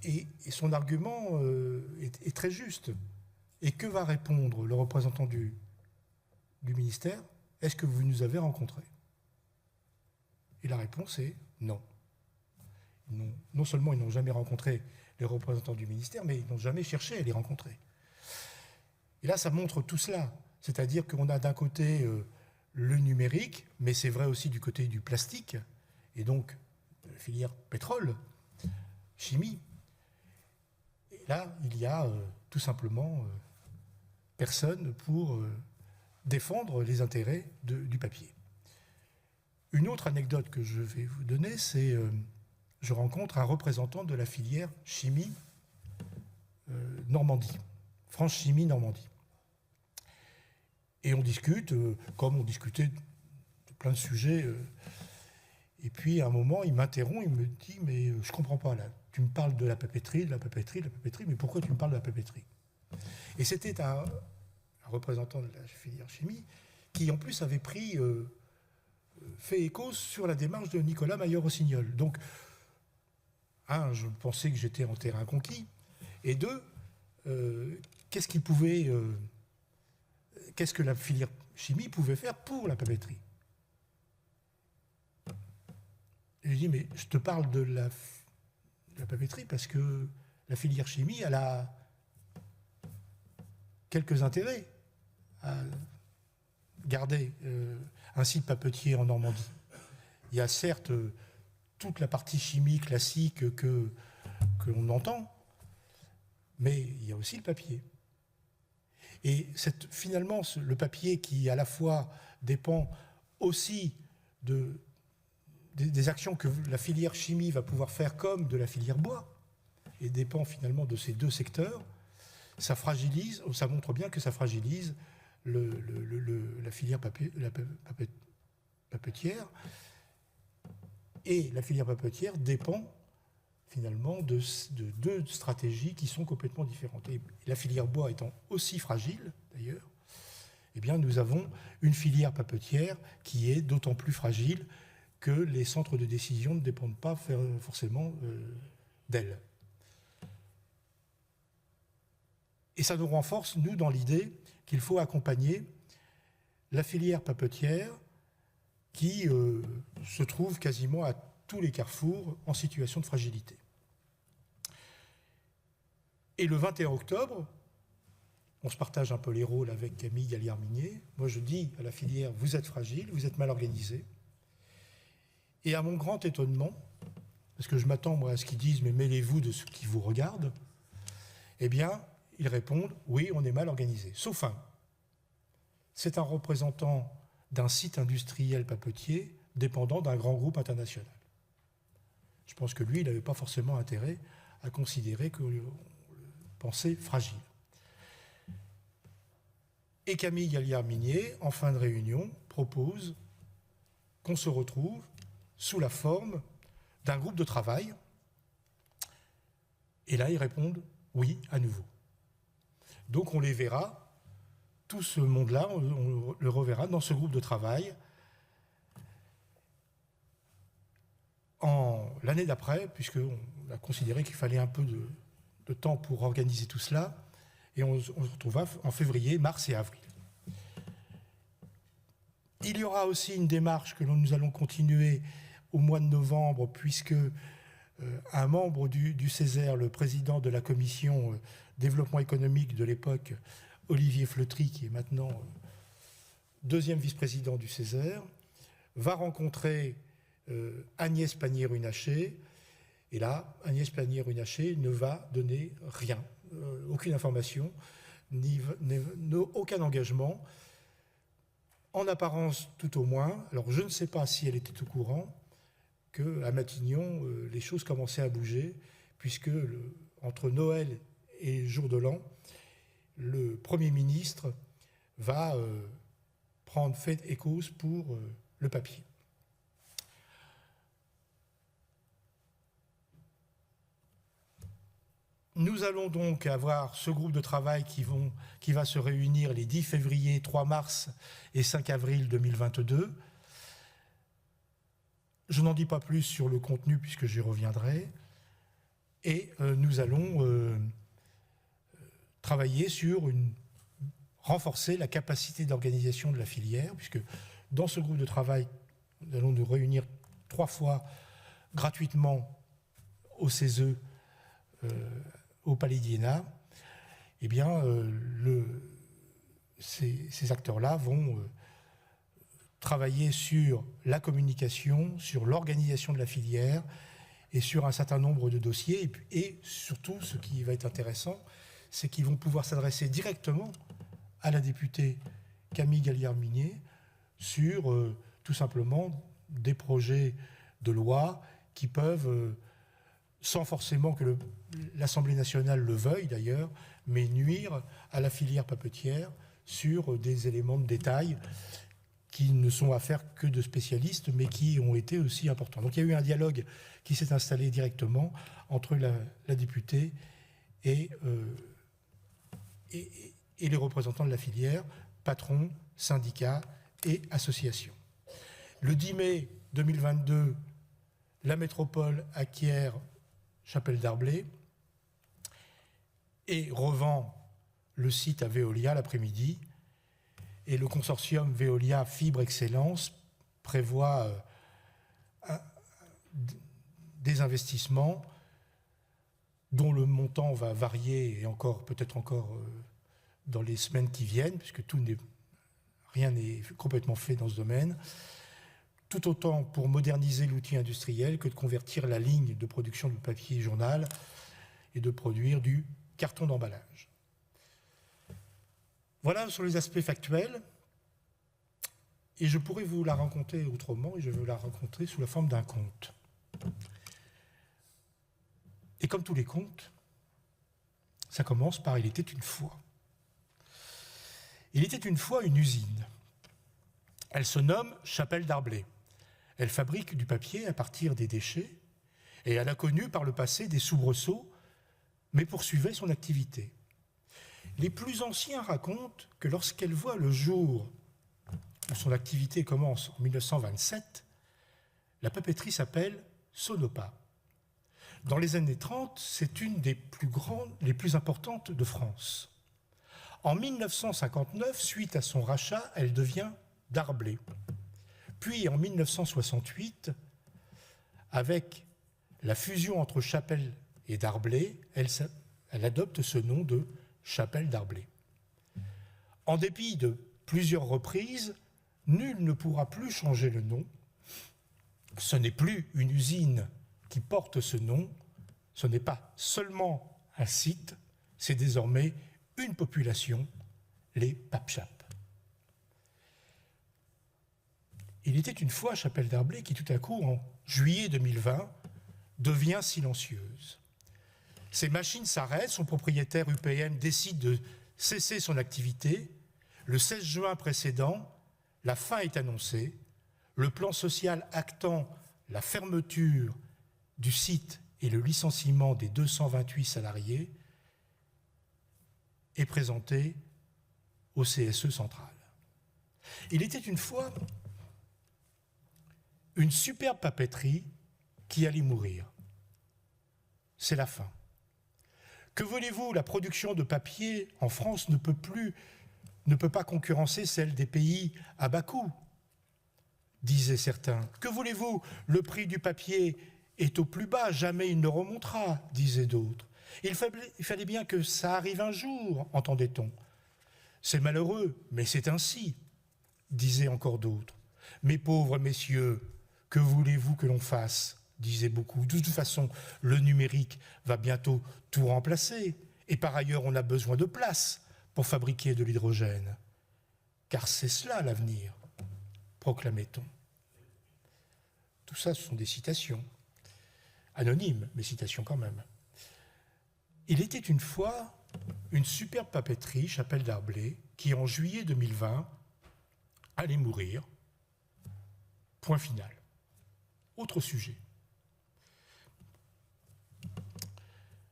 Et son argument est très juste. Et que va répondre le représentant du ministère? Est-ce que vous nous avez rencontrés? Et la réponse est non. Non seulement ils n'ont jamais rencontré les représentants du ministère, mais ils n'ont jamais cherché à les rencontrer. Et là, ça montre tout cela. C'est-à-dire qu'on a d'un côté le numérique, mais c'est vrai aussi du côté du plastique, et donc de la filière pétrole, chimie. Et là, il y a tout simplement personne pour défendre les intérêts du papier. Une autre anecdote que je vais vous donner, c'est je rencontre un représentant de la filière chimie Normandie, France Chimie Normandie. Et on discute, comme on discutait de plein de sujets. Et puis, à un moment, il m'interrompt, il me dit « Mais je ne comprends pas, là. Tu me parles de la papeterie, mais pourquoi tu me parles de la papeterie ?» Et c'était un représentant de la filière chimie qui, en plus, avait fait écho sur la démarche de Nicolas Maillot-Rossignol. Donc, un, je pensais que j'étais en terrain conquis, et deux, qu'est-ce que la filière chimie pouvait faire pour la papeterie? Et je dis, mais je te parle de la papeterie parce que la filière chimie, elle a quelques intérêts à garder un site papetier en Normandie. Il y a certes toute la partie chimie classique que l'on entend, mais il y a aussi le papier. Et finalement, le papier qui, à la fois, dépend aussi des actions que la filière chimie va pouvoir faire comme de la filière bois, et dépend finalement de ces deux secteurs, ça montre bien que ça fragilise la filière papetière. Et la filière papetière dépend finalement de deux stratégies qui sont complètement différentes. Et la filière bois étant aussi fragile, d'ailleurs, eh bien, nous avons une filière papetière qui est d'autant plus fragile que les centres de décision ne dépendent pas forcément d'elle. Et ça nous renforce, nous, dans l'idée qu'il faut accompagner la filière papetière qui se trouve quasiment à tous les carrefours en situation de fragilité. Et le 21 octobre, on se partage un peu les rôles avec Camille Galliard-Minier. Moi, je dis à la filière, vous êtes fragile, vous êtes mal organisé. Et à mon grand étonnement, parce que je m'attends à ce qu'ils disent, mais mêlez-vous de ce qui vous regarde, eh bien, ils répondent, oui, on est mal organisé. Sauf un. C'est un représentant d'un site industriel papetier dépendant d'un grand groupe international. Je pense que lui, il n'avait pas forcément intérêt à considérer que le pensait fragile. Et Camille Galliard-Minier, en fin de réunion, propose qu'on se retrouve sous la forme d'un groupe de travail. Et là, ils répondent oui, à nouveau. Donc on les verra, tout ce monde-là, on le reverra dans ce groupe de travail l'année d'après, puisqu'on a considéré qu'il fallait un peu de temps pour organiser tout cela, et on se retrouvera en février, mars et avril. Il y aura aussi une démarche que nous allons continuer au mois de novembre, puisque un membre du Césaire, le président de la commission développement économique de l'époque, Olivier Fleutry, qui est maintenant deuxième vice-président du Césaire, va rencontrer Agnès Pannier-Runacher. Et là, Agnès Pannier-Runacher ne va donner rien, aucune information, aucun engagement, en apparence tout au moins. Alors je ne sais pas si elle était au courant qu'à Matignon, les choses commençaient à bouger, puisque entre Noël et jour de l'an, le Premier ministre va prendre fait et cause pour le papier. Nous allons donc avoir ce groupe de travail qui va se réunir les 10 février, 3 mars et 5 avril 2022. Je n'en dis pas plus sur le contenu puisque j'y reviendrai. Et nous allons travailler sur renforcer la capacité d'organisation de la filière, puisque dans ce groupe de travail, nous allons nous réunir 3 fois gratuitement au CESE, au Palais d'Iéna. Eh bien, ces acteurs-là vont travailler sur la communication, sur l'organisation de la filière et sur un certain nombre de dossiers. Et surtout, ce qui va être intéressant, c'est qu'ils vont pouvoir s'adresser directement à la députée Camille Galliard-Minier sur tout simplement des projets de loi qui peuvent, sans forcément que l'Assemblée nationale le veuille d'ailleurs, mais nuire à la filière papetière sur des éléments de détail qui ne sont affaires que de spécialistes, mais qui ont été aussi importants. Donc il y a eu un dialogue qui s'est installé directement entre la députée et les représentants de la filière, patrons, syndicats et associations. Le 10 mai 2022, la métropole acquiert Chapelle Darblay et revend le site à Veolia l'après-midi. Et le consortium Veolia Fibre Excellence prévoit des investissements dont le montant va varier et peut-être encore dans les semaines qui viennent, puisque rien n'est complètement fait dans ce domaine, tout autant pour moderniser l'outil industriel que de convertir la ligne de production du papier journal et de produire du carton d'emballage. Voilà sur les aspects factuels, et je pourrais vous la raconter autrement, et je vais vous la raconter sous la forme d'un conte. Et comme tous les contes, ça commence par « Il était une fois ». Il était une fois une usine. Elle se nomme Chapelle Darblay. Elle fabrique du papier à partir des déchets, et elle a connu par le passé des soubresauts, mais poursuivait son activité. Les plus anciens racontent que lorsqu'elle voit le jour où son activité commence en 1927, la papeterie s'appelle Sonopa. Dans les années 30, c'est une des plus grandes, les plus importantes de France. En 1959, suite à son rachat, elle devient Darblay. Puis en 1968, avec la fusion entre Chapelle et Darblay, elle adopte ce nom de Chapelle Darblay. En dépit de plusieurs reprises, nul ne pourra plus changer le nom. Ce n'est plus une usine qui porte ce nom, ce n'est pas seulement un site, c'est désormais une population, les Papchap. Il était une fois Chapelle Darblay qui tout à coup, en juillet 2020, devient silencieuse. Ses machines s'arrêtent, son propriétaire UPM décide de cesser son activité. Le 16 juin précédent, la fin est annoncée. Le plan social actant la fermeture du site et le licenciement des 228 salariés est présenté au CSE central. Il était une fois une superbe papeterie qui allait mourir. C'est la fin. Que voulez-vous, la production de papier en France ne peut pas concurrencer celle des pays à bas coût, disaient certains. Que voulez-vous, le prix du papier est au plus bas, jamais il ne remontera, disaient d'autres. Il fallait bien que ça arrive un jour, entendait-on. C'est malheureux, mais c'est ainsi, disaient encore d'autres. Mes pauvres messieurs, que voulez-vous que l'on fasse ? Disaient beaucoup. De toute façon, le numérique va bientôt tout remplacer. Et par ailleurs, on a besoin de place pour fabriquer de l'hydrogène. Car c'est cela l'avenir, proclamait-on. Tout ça, ce sont des citations. Anonymes, mais citations quand même. Il était une fois une superbe papeterie, Chapelle Darblay, qui en juillet 2020 allait mourir. Point final. Autre sujet.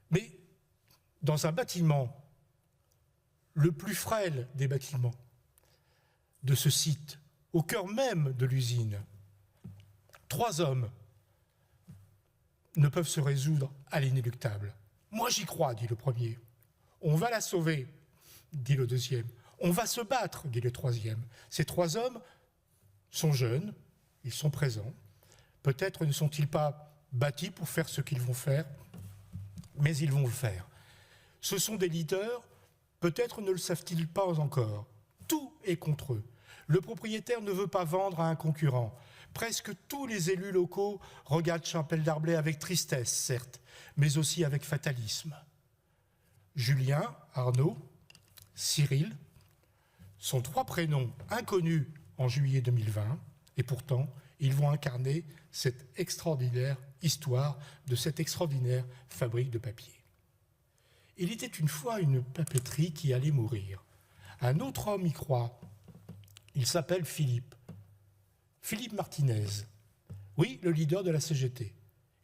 Mais dans un bâtiment, le plus frêle des bâtiments de ce site, au cœur même de l'usine, 3 hommes ne peuvent se résoudre à l'inéluctable. Moi j'y crois, dit le premier. On va la sauver, dit le deuxième. On va se battre, dit le troisième. Ces 3 hommes sont jeunes, ils sont présents. Peut-être ne sont-ils pas bâtis pour faire ce qu'ils vont faire, mais ils vont le faire. Ce sont des leaders, peut-être ne le savent-ils pas encore. Tout est contre eux. Le propriétaire ne veut pas vendre à un concurrent. Presque tous les élus locaux regardent Chapelle Darblay avec tristesse, certes, mais aussi avec fatalisme. Julien, Arnaud, Cyril sont 3 prénoms inconnus en juillet 2020, et pourtant, ils vont incarner cette extraordinaire histoire de cette extraordinaire fabrique de papier. Il était une fois une papeterie qui allait mourir. Un autre homme y croit. Il s'appelle Philippe. Philippe Martinez, oui, le leader de la CGT,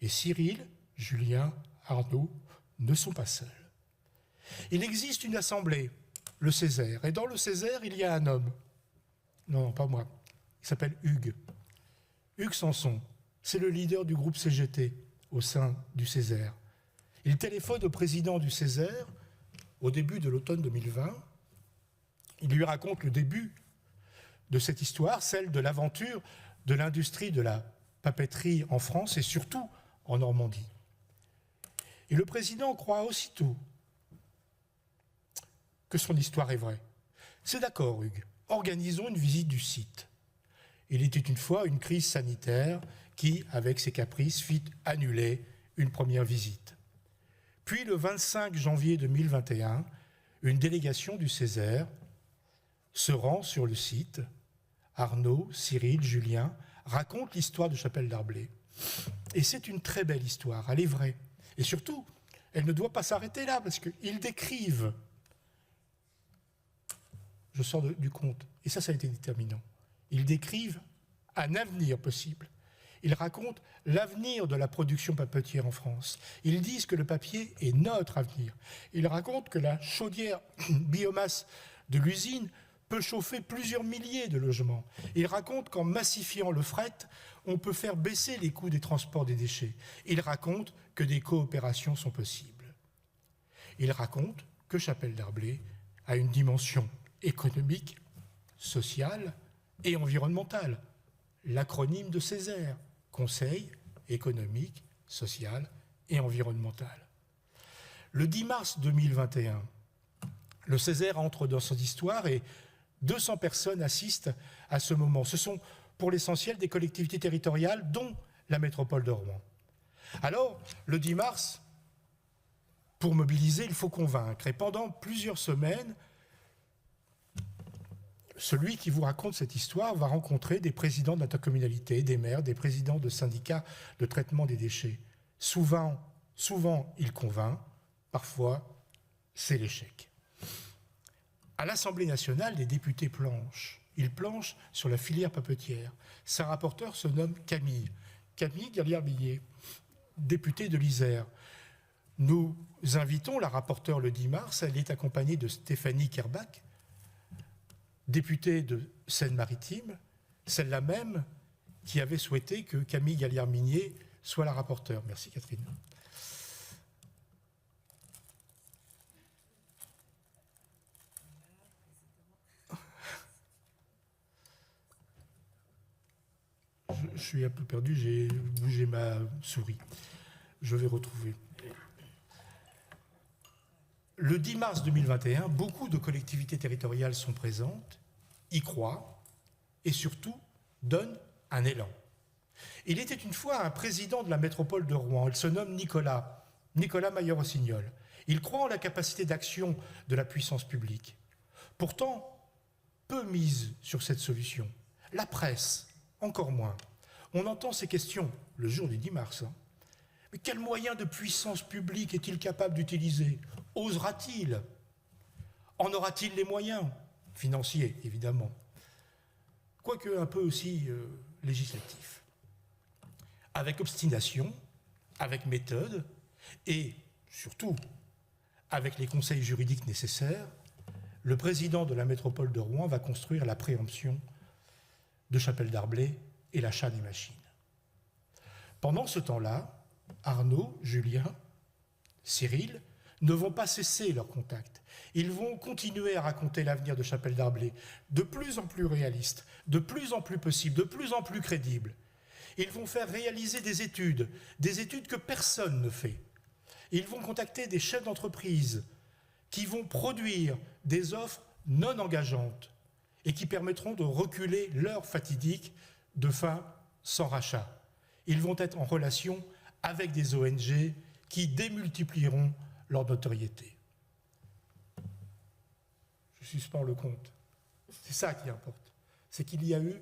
et Cyril, Julien, Arnaud ne sont pas seuls. Il existe une assemblée, le Césaire, et dans le Césaire, il y a un homme. Non, pas moi. Il s'appelle Hugues. Hugues Sanson, c'est le leader du groupe CGT au sein du Césaire. Il téléphone au président du Césaire au début de l'automne 2020. Il lui raconte le début de cette histoire, celle de l'aventure de l'industrie de la papeterie en France et surtout en Normandie. Et le président croit aussitôt que son histoire est vraie. C'est d'accord, Hugues, organisons une visite du site. Il était une fois une crise sanitaire qui, avec ses caprices, fit annuler une première visite. Puis le 25 janvier 2021, une délégation du Césaire se rend sur le site. Arnaud, Cyril, Julien racontent l'histoire de Chapelle Darblay. Et c'est une très belle histoire, elle est vraie. Et surtout, elle ne doit pas s'arrêter là, parce qu'ils décrivent, je sors du conte, et ça a été déterminant, ils décrivent un avenir possible. Ils racontent l'avenir de la production papetière en France. Ils disent que le papier est notre avenir. Ils racontent que la chaudière biomasse de l'usine peut chauffer plusieurs milliers de logements. Ils racontent qu'en massifiant le fret, on peut faire baisser les coûts des transports des déchets. Ils racontent que des coopérations sont possibles. Ils racontent que Chapelle Darblay a une dimension économique, sociale et environnementale. L'acronyme de Césaire, Conseil économique, social et environnemental. Le 10 mars 2021, le Césaire entre dans son histoire et 200 personnes assistent à ce moment. Ce sont pour l'essentiel des collectivités territoriales, dont la métropole de Rouen. Alors, le 10 mars, pour mobiliser, il faut convaincre. Et pendant plusieurs semaines, celui qui vous raconte cette histoire va rencontrer des présidents d'intercommunalités, des maires, des présidents de syndicats de traitement des déchets. Souvent, il convainc, parfois, c'est l'échec. À l'Assemblée nationale, les députés planchent. Ils planchent sur la filière papetière. Sa rapporteure se nomme Camille Gallière-Millet, députée de l'Isère. Nous invitons la rapporteure le 10 mars, elle est accompagnée de Stéphanie Kerbach, députée de Seine-Maritime, celle-là même qui avait souhaité que Camille Gallière-Millet soit la rapporteure. Merci Catherine. Je suis un peu perdu, j'ai bougé ma souris. Je vais retrouver. Le 10 mars 2021, beaucoup de collectivités territoriales sont présentes, y croient et surtout donnent un élan. Il était une fois un président de la métropole de Rouen, il se nomme Nicolas Maillot-Rossignol. Il croit en la capacité d'action de la puissance publique. Pourtant, peu mise sur cette solution. La presse, encore moins. On entend ces questions le jour du 10 mars. Mais quels moyens de puissance publique est-il capable d'utiliser? Osera-t-il? En aura-t-il les moyens? Financiers, évidemment. Quoique un peu aussi législatifs. Avec obstination, avec méthode et surtout avec les conseils juridiques nécessaires, le président de la métropole de Rouen va construire la préemption de Chapelle Darblay et l'achat des machines. Pendant ce temps-là, Arnaud, Julien, Cyril ne vont pas cesser leur contact. Ils vont continuer à raconter l'avenir de Chapelle Darblay, de plus en plus réaliste, de plus en plus possible, de plus en plus crédible. Ils vont faire réaliser des études que personne ne fait. Ils vont contacter des chefs d'entreprise qui vont produire des offres non engageantes et qui permettront de reculer l'heure fatidique de fin sans rachat. Ils vont être en relation avec des ONG qui démultiplieront leur notoriété. Je suspends le compte. C'est ça qui importe. C'est qu'il y a eu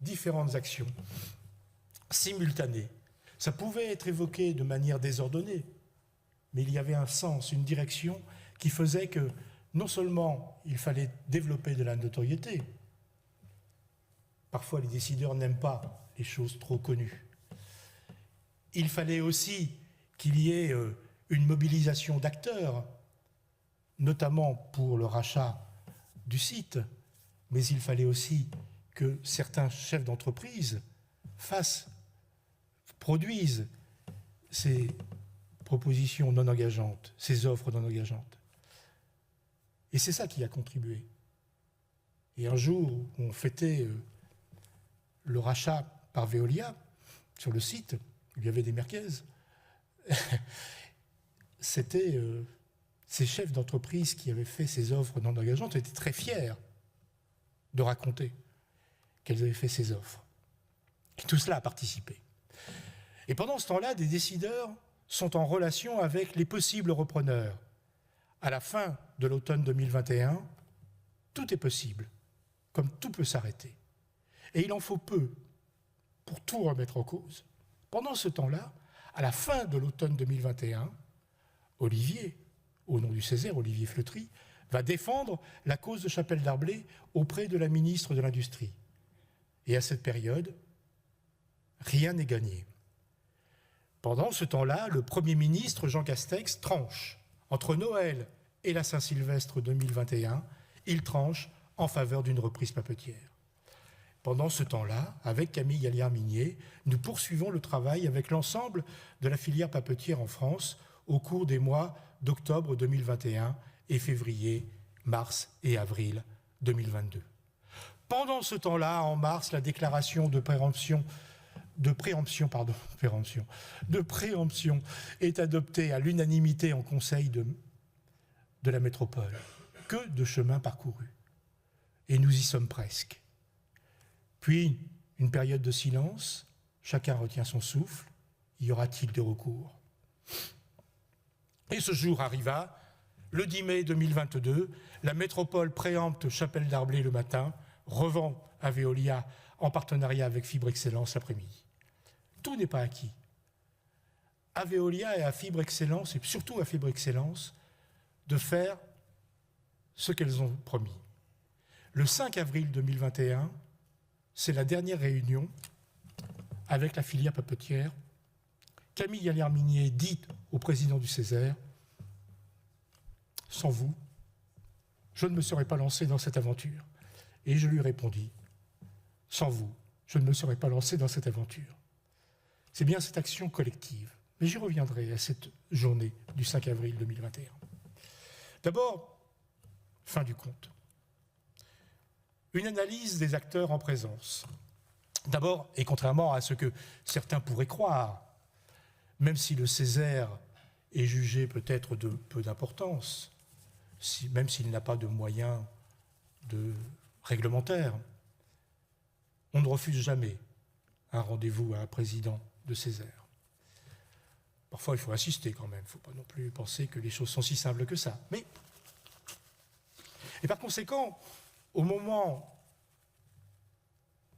différentes actions simultanées. Ça pouvait être évoqué de manière désordonnée, mais il y avait un sens, une direction qui faisait que non seulement il fallait développer de la notoriété, Parfois, les décideurs n'aiment pas les choses trop connues. Il fallait aussi qu'il y ait une mobilisation d'acteurs, notamment pour le rachat du site, mais il fallait aussi que certains chefs d'entreprise produisent ces propositions non engageantes, ces offres non engageantes. Et c'est ça qui a contribué. Et un jour où on fêtait le rachat par Veolia sur le site, il y avait des merguez, c'était ces chefs d'entreprise qui avaient fait ces offres non engageantes étaient très fiers de raconter qu'elles avaient fait ces offres. Et tout cela a participé. Et pendant ce temps-là, des décideurs sont en relation avec les possibles repreneurs. À la fin de l'automne 2021, tout est possible, comme tout peut s'arrêter. Et il en faut peu pour tout remettre en cause. Pendant ce temps-là, à la fin de l'automne 2021, Olivier, au nom du Césaire, Olivier Fleutry, va défendre la cause de Chapelle Darblay auprès de la ministre de l'Industrie. Et à cette période, rien n'est gagné. Pendant ce temps-là, le Premier ministre Jean Castex tranche. Entre Noël et la Saint-Sylvestre 2021, il tranche en faveur d'une reprise papetière. Pendant ce temps-là, avec Camille Galliard-Mignet, nous poursuivons le travail avec l'ensemble de la filière papetière en France au cours des mois d'octobre 2021 et février, mars et avril 2022. Pendant ce temps-là, en mars, la déclaration de préemption est adoptée à l'unanimité en Conseil de la métropole. Que de chemin parcouru. Et nous y sommes presque. Puis, une période de silence, chacun retient son souffle. Y aura-t-il des recours ? Et ce jour arriva, le 10 mai 2022, la métropole préempte Chapelle Darblay le matin, revend à Veolia en partenariat avec Fibre Excellence l'après-midi. Tout n'est pas acquis. À Veolia et à Fibre Excellence, et surtout à Fibre Excellence, de faire ce qu'elles ont promis. Le 5 avril 2021, c'est la dernière réunion avec la filière papetière. Camille Galliard-Mignet dit au président du Césaire « Sans vous, je ne me serais pas lancé dans cette aventure. » Et je lui répondis « Sans vous, je ne me serais pas lancé dans cette aventure. » C'est bien cette action collective. Mais j'y reviendrai à cette journée du 5 avril 2021. D'abord, fin du compte. Une analyse des acteurs en présence. D'abord, et contrairement à ce que certains pourraient croire, même si le Césaire est jugé peut-être de peu d'importance, même s'il n'a pas de moyens réglementaires, on ne refuse jamais un rendez-vous à un président de Césaire. Parfois, il faut insister quand même, il ne faut pas non plus penser que les choses sont si simples que ça. Et par conséquent, au moment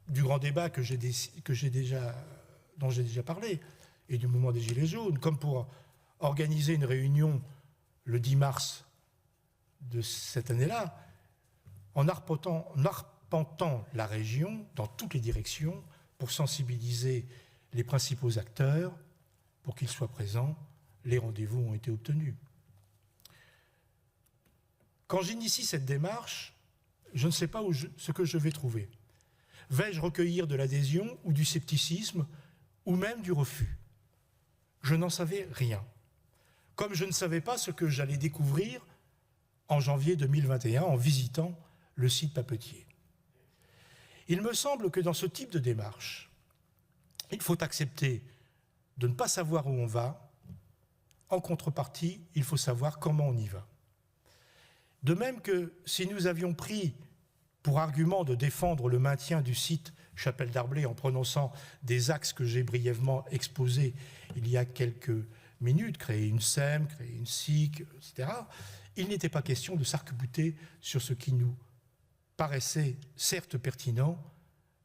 du grand débat dont j'ai déjà parlé, et du moment des Gilets jaunes, comme pour organiser une réunion le 10 mars de cette année-là, en arpentant la région dans toutes les directions pour sensibiliser les principaux acteurs, pour qu'ils soient présents, les rendez-vous ont été obtenus. Quand j'initie cette démarche, je ne sais pas ce que je vais trouver. Vais-je recueillir de l'adhésion ou du scepticisme ou même du refus ? Je n'en savais rien. Comme je ne savais pas ce que j'allais découvrir en janvier 2021 en visitant le site papetier. Il me semble que dans ce type de démarche, il faut accepter de ne pas savoir où on va. En contrepartie, il faut savoir comment on y va. De même que si nous avions pris pour argument de défendre le maintien du site Chapelle Darblay en prononçant des axes que j'ai brièvement exposés il y a quelques minutes, créer une SEM, créer une SIC, etc., il n'était pas question de s'arc-bouter sur ce qui nous paraissait certes pertinent,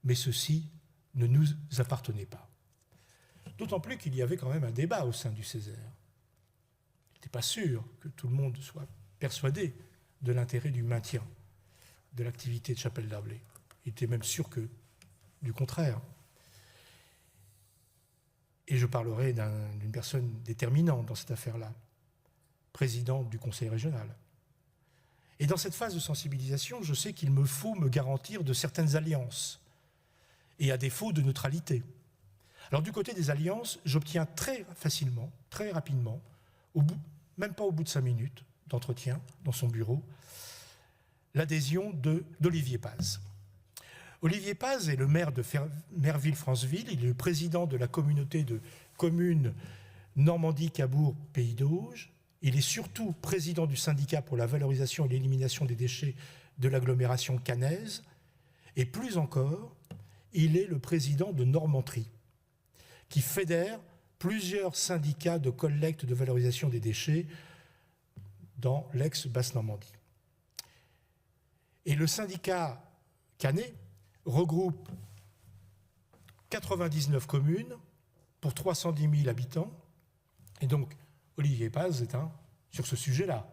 mais ceci ne nous appartenait pas. D'autant plus qu'il y avait quand même un débat au sein du Césaire. Il n'était pas sûr que tout le monde soit persuadé de l'intérêt du maintien de l'activité de Chapelle Darblay. Il était même sûr que du contraire. Et je parlerai d'une personne déterminante dans cette affaire-là, présidente du conseil régional. Et dans cette phase de sensibilisation, je sais qu'il me faut me garantir de certaines alliances, et à défaut de neutralité. Alors du côté des alliances, j'obtiens très facilement, très rapidement, même pas au bout de 5 minutes d'entretien dans son bureau, l'adhésion d'Olivier Paz. Olivier Paz est le maire de Merville-Franceville, il est le président de la communauté de communes Normandie-Cabourg-Pays d'Auge, il est surtout président du syndicat pour la valorisation et l'élimination des déchets de l'agglomération caennaise, et plus encore, il est le président de Normentrie, qui fédère plusieurs syndicats de collecte de valorisation des déchets dans l'ex-Basse-Normandie. Et le syndicat caennais regroupe 99 communes pour 310 000 habitants. Et donc, Olivier Paz est sur ce sujet-là,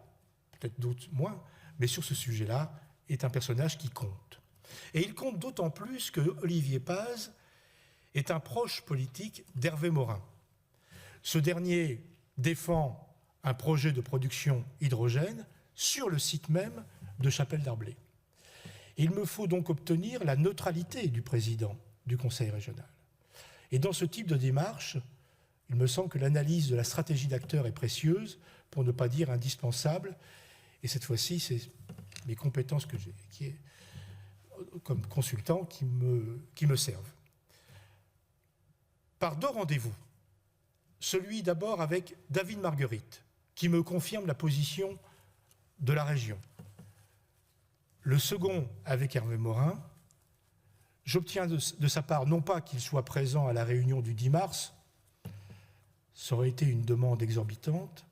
peut-être d'autres moins, mais sur ce sujet-là, est un personnage qui compte. Et il compte d'autant plus que Olivier Paz est un proche politique d'Hervé Morin. Ce dernier défend un projet de production hydrogène sur le site même de Chapelle-Darblay. Il me faut donc obtenir la neutralité du président du conseil régional. Et dans ce type de démarche, il me semble que l'analyse de la stratégie d'acteur est précieuse, pour ne pas dire indispensable. Et cette fois-ci, c'est les compétences que j'ai comme consultant qui me servent. Par 2 rendez-vous. Celui d'abord avec David Marguerite, qui me confirme la position de la région. Le second avec Hervé Morin. J'obtiens de sa part, non pas qu'il soit présent à la réunion du 10 mars, ça aurait été une demande exorbitante,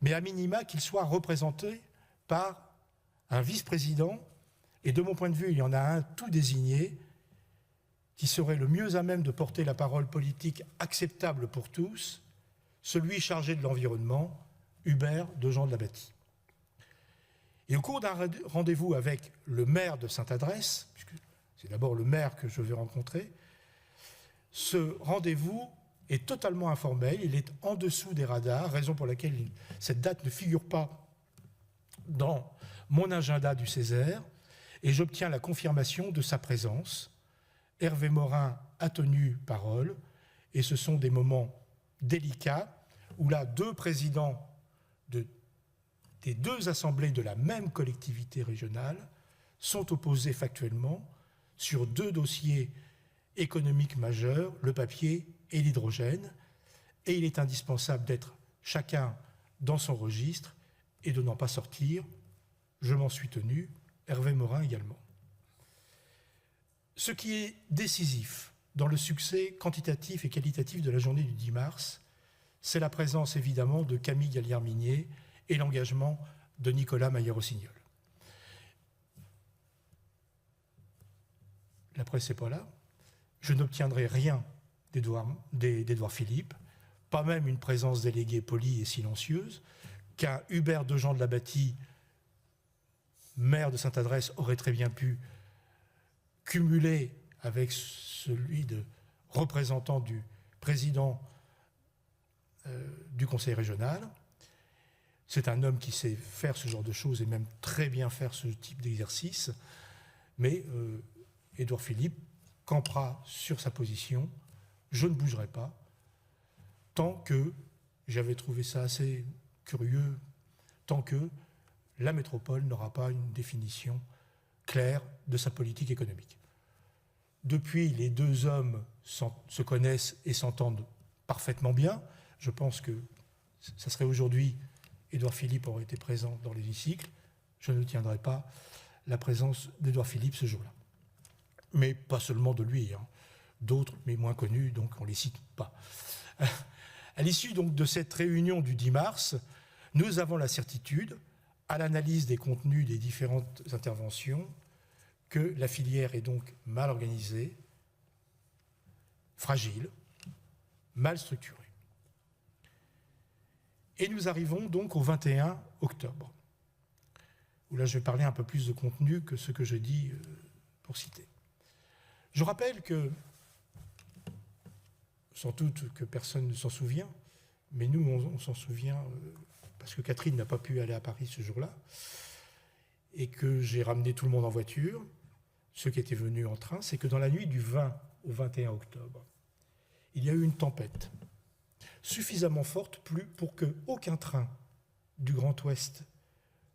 mais à minima qu'il soit représenté par un vice-président, et de mon point de vue, il y en a un tout désigné, qui serait le mieux à même de porter la parole politique acceptable pour tous, celui chargé de l'environnement, Hubert Dejean de la Bâtie. Et au cours d'un rendez-vous avec le maire de Sainte-Adresse, puisque c'est d'abord le maire que je vais rencontrer, ce rendez-vous est totalement informel, il est en dessous des radars, raison pour laquelle cette date ne figure pas dans mon agenda du Césaire, et j'obtiens la confirmation de sa présence. Hervé Morin a tenu parole, et ce sont des moments délicats où là, 2 présidents des 2 assemblées de la même collectivité régionale sont opposés factuellement sur 2 dossiers économiques majeurs, le papier et l'hydrogène, et il est indispensable d'être chacun dans son registre et de n'en pas sortir. Je m'en suis tenu, Hervé Morin également. Ce qui est décisif dans le succès quantitatif et qualitatif de la journée du 10 mars, c'est la présence évidemment de Camille Gallière-Minier et l'engagement de Nicolas Maillé-Rossignol. La presse n'est pas là. Je n'obtiendrai rien d'Édouard Philippe, pas même une présence déléguée polie et silencieuse, qu'un Hubert Dejean de la Bâtie, maire de Sainte-Adresse, aurait très bien pu cumuler avec celui de représentant du président du conseil régional. C'est un homme qui sait faire ce genre de choses et même très bien faire ce type d'exercice, mais Édouard Philippe campera sur sa position. Je ne bougerai pas tant que, j'avais trouvé ça assez curieux, tant que la métropole n'aura pas une définition claire de sa politique économique. Depuis, les 2 hommes se connaissent et s'entendent parfaitement bien. Je pense que ça serait aujourd'hui, Édouard Philippe aurait été présent dans l'hémicycle. Je ne tiendrai pas la présence d'Édouard Philippe ce jour-là. Mais pas seulement de lui, d'autres, mais moins connus, donc on ne les cite pas. À l'issue donc de cette réunion du 10 mars, nous avons la certitude, à l'analyse des contenus des différentes interventions, que la filière est donc mal organisée, fragile, mal structurée. Et nous arrivons donc au 21 octobre, où là je vais parler un peu plus de contenu que ce que je dis pour citer. Je rappelle que, sans doute que personne ne s'en souvient, mais nous, on s'en souvient parce que Catherine n'a pas pu aller à Paris ce jour-là, et que j'ai ramené tout le monde en voiture, ceux qui étaient venus en train, c'est que dans la nuit du 20 au 21 octobre, il y a eu une tempête suffisamment forte pour qu'aucun train du Grand Ouest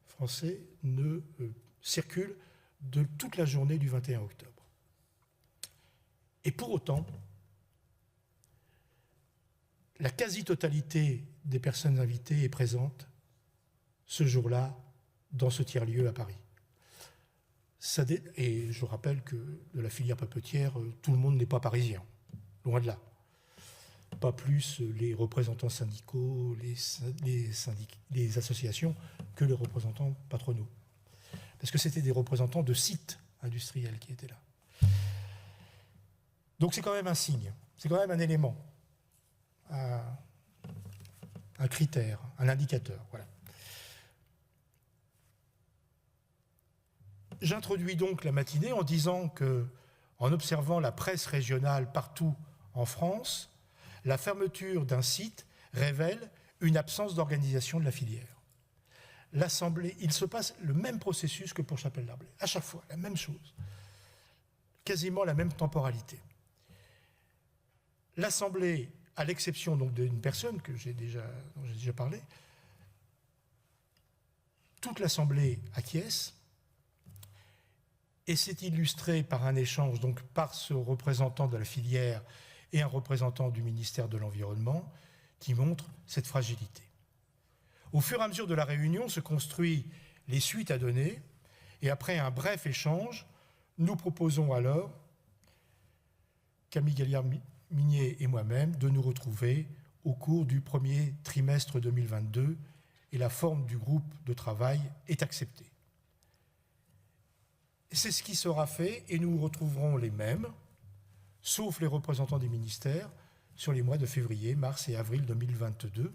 français ne circule de toute la journée du 21 octobre. Et pour autant, la quasi-totalité des personnes invitées est présente ce jour-là dans ce tiers-lieu à Paris. Et je rappelle que de la filière papetière, tout le monde n'est pas parisien, loin de là. Pas plus les représentants syndicaux, les associations, que les représentants patronaux. Parce que c'était des représentants de sites industriels qui étaient là. Donc c'est quand même un signe, c'est quand même un élément, un critère, un indicateur. Voilà. J'introduis donc la matinée en disant que, en observant la presse régionale partout en France, la fermeture d'un site révèle une absence d'organisation de la filière. L'Assemblée, il se passe le même processus que pour Chapelle Darblay, à chaque fois, la même chose, quasiment la même temporalité. L'Assemblée, à l'exception donc d'une personne dont j'ai déjà parlé, toute l'Assemblée acquiesce, et c'est illustré par un échange, donc par ce représentant de la filière et un représentant du ministère de l'Environnement, qui montre cette fragilité. Au fur et à mesure de la réunion se construisent les suites à donner, et après un bref échange, nous proposons alors, Camille Galliard-Minier et moi-même, de nous retrouver au cours du premier trimestre 2022, et la forme du groupe de travail est acceptée. C'est ce qui sera fait, et nous retrouverons les mêmes, sauf les représentants des ministères, sur les mois de février, mars et avril 2022.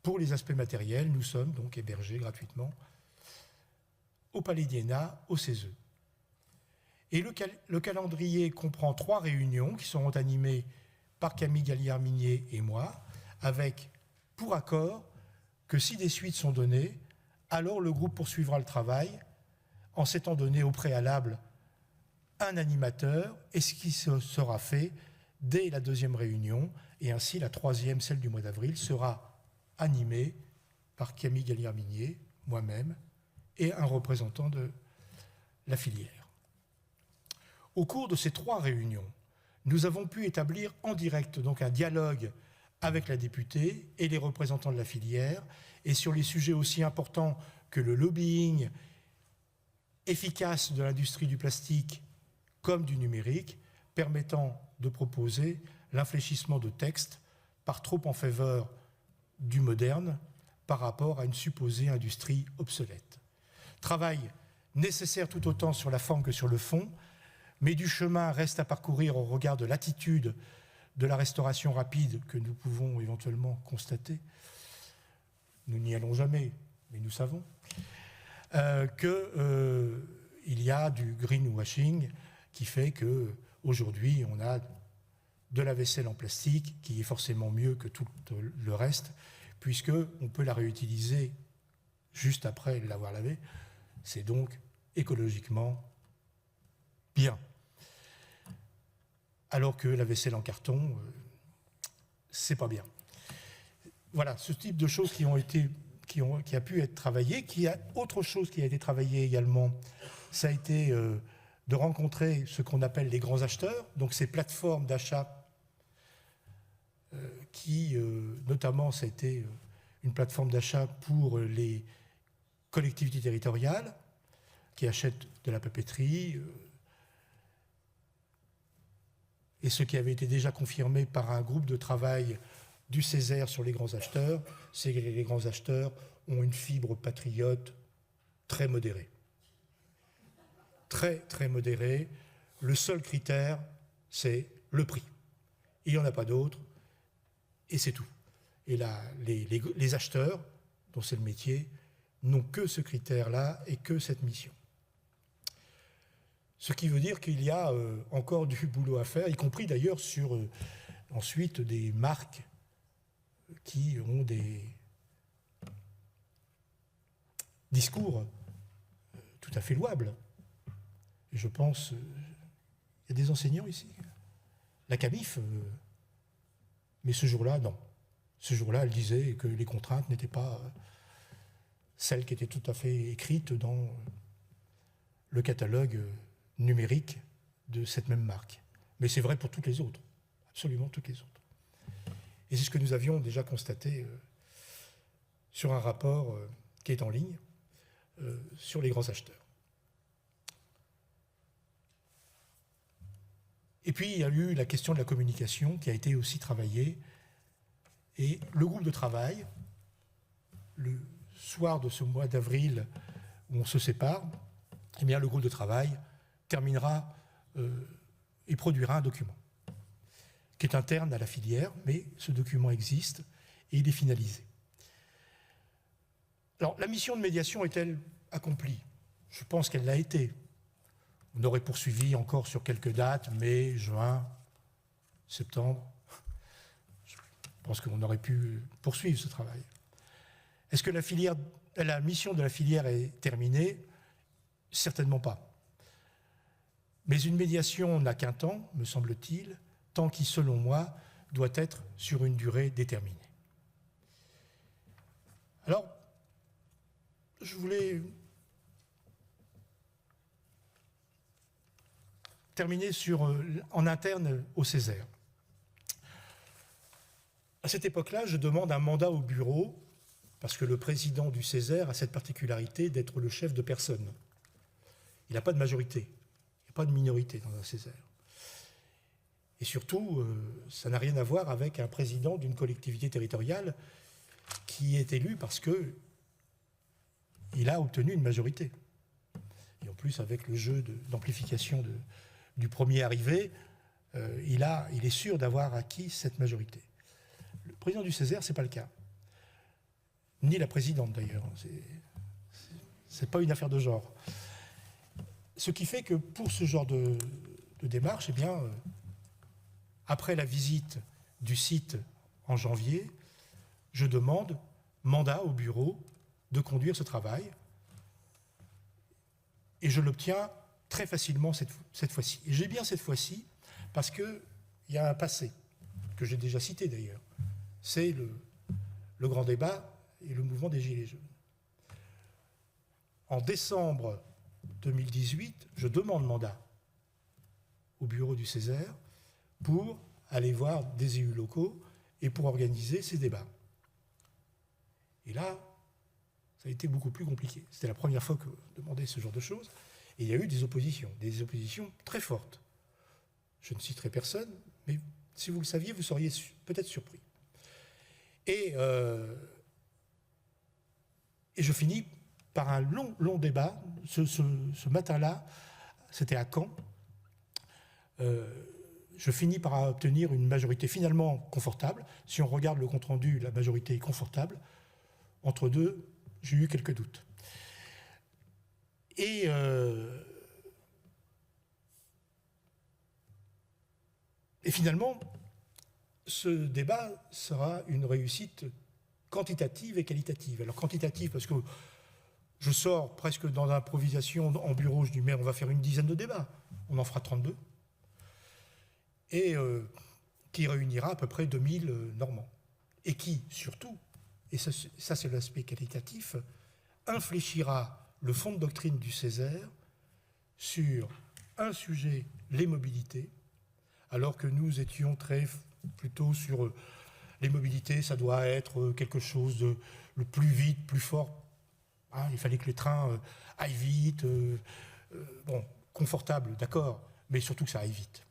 Pour les aspects matériels, nous sommes donc hébergés gratuitement au Palais d'Iéna, au CESE. Et le calendrier comprend 3 réunions qui seront animées par Camille Galliard-Minier et moi, avec pour accord que si des suites sont données, alors le groupe poursuivra le travail en s'étant donné au préalable un animateur, et ce qui sera fait dès la 2e réunion, et ainsi la 3e, celle du mois d'avril, sera animée par Camille Galliard-Minier, moi-même, et un représentant de la filière. Au cours de ces 3 réunions, nous avons pu établir en direct donc un dialogue avec la députée et les représentants de la filière, et sur les sujets aussi importants que le lobbying efficace de l'industrie du plastique comme du numérique, permettant de proposer l'infléchissement de textes par trop en faveur du moderne par rapport à une supposée industrie obsolète. Travail nécessaire tout autant sur la forme que sur le fond, mais du chemin reste à parcourir au regard de l'attitude de la restauration rapide que nous pouvons éventuellement constater. Nous n'y allons jamais, mais nous savons qu'il y a du greenwashing qui fait qu'aujourd'hui, on a de la vaisselle en plastique qui est forcément mieux que tout le reste, puisqu'on peut la réutiliser juste après l'avoir lavée. C'est donc écologiquement bien. Alors que la vaisselle en carton, c'est pas bien. Voilà, ce type de choses qui a pu être travaillé. Autre chose qui a été travaillée également, ça a été de rencontrer ce qu'on appelle les grands acheteurs, donc ces plateformes d'achat qui, notamment, ça a été une plateforme d'achat pour les collectivités territoriales qui achètent de la papeterie, et ce qui avait été déjà confirmé par un groupe de travail du Césaire sur les grands acheteurs, c'est que les grands acheteurs ont une fibre patriote très modérée. Très, très modérée. Le seul critère, c'est le prix. Il n'y en a pas d'autre, et c'est tout. Et là, les acheteurs, dont c'est le métier, n'ont que ce critère-là et que cette mission. Ce qui veut dire qu'il y a encore du boulot à faire, y compris d'ailleurs sur ensuite des marques qui ont des discours tout à fait louables. Et je pense, il y a des enseignants ici. La CAMIF, mais ce jour-là, non. Ce jour-là, elle disait que les contraintes n'étaient pas celles qui étaient tout à fait écrites dans le catalogue numérique de cette même marque. Mais c'est vrai pour toutes les autres, absolument toutes les autres. Et c'est ce que nous avions déjà constaté sur un rapport qui est en ligne sur les grands acheteurs. Et puis, il y a eu la question de la communication qui a été aussi travaillée. Et le groupe de travail, le soir de ce mois d'avril où on se sépare, eh bien, le groupe de travail terminera et produira un document qui est interne à la filière, mais ce document existe et il est finalisé. Alors, la mission de médiation est-elle accomplie? Je pense qu'elle l'a été. On aurait poursuivi encore sur quelques dates, mai, juin, septembre. Je pense qu'on aurait pu poursuivre ce travail. Est-ce que la mission de la filière est terminée? Certainement pas. Mais une médiation n'a qu'un temps, me semble-t-il, temps qui, selon moi, doit être sur une durée déterminée. Alors, je voulais terminer en interne au Césaire. À cette époque-là, je demande un mandat au bureau, parce que le président du Césaire a cette particularité d'être le chef de personne. Il n'a pas de majorité, il n'y a pas de minorité dans un Césaire. Et surtout, ça n'a rien à voir avec un président d'une collectivité territoriale qui est élu parce qu'il a obtenu une majorité. Et en plus, avec le jeu d'amplification du premier arrivé, il est sûr d'avoir acquis cette majorité. Le président du Césaire, ce n'est pas le cas. Ni la présidente, d'ailleurs. Ce n'est pas une affaire de genre. Ce qui fait que pour ce genre de démarche, eh bien, après la visite du site en janvier, je demande mandat au bureau de conduire ce travail. Et je l'obtiens très facilement cette fois-ci. Et j'ai bien cette fois-ci parce qu'il y a un passé, que j'ai déjà cité d'ailleurs. C'est le grand débat et le mouvement des Gilets jaunes. En décembre 2018, je demande mandat au bureau du Césaire pour aller voir des élus locaux et pour organiser ces débats. Et là, ça a été beaucoup plus compliqué. C'était la première fois que je demandais ce genre de choses. Et il y a eu des oppositions très fortes. Je ne citerai personne, mais si vous le saviez, vous seriez peut-être surpris. Et je finis par un long débat. Ce matin-là, c'était à Caen. Je finis par obtenir une majorité finalement confortable. Si on regarde le compte-rendu, la majorité est confortable. Entre deux, j'ai eu quelques doutes. Et finalement, ce débat sera une réussite quantitative et qualitative. Alors quantitative parce que je sors presque dans l'improvisation en bureau, je dis mais on va faire une dizaine de débats, on en fera 32, et qui réunira à peu près 2000 Normands. Et qui, surtout, et ça c'est l'aspect qualitatif, infléchira le fond de doctrine du Césaire sur un sujet, les mobilités, alors que nous étions plutôt sur les mobilités, ça doit être quelque chose de le plus vite, plus fort. Hein, il fallait que les trains aillent vite, confortable, d'accord, mais surtout que ça aille vite.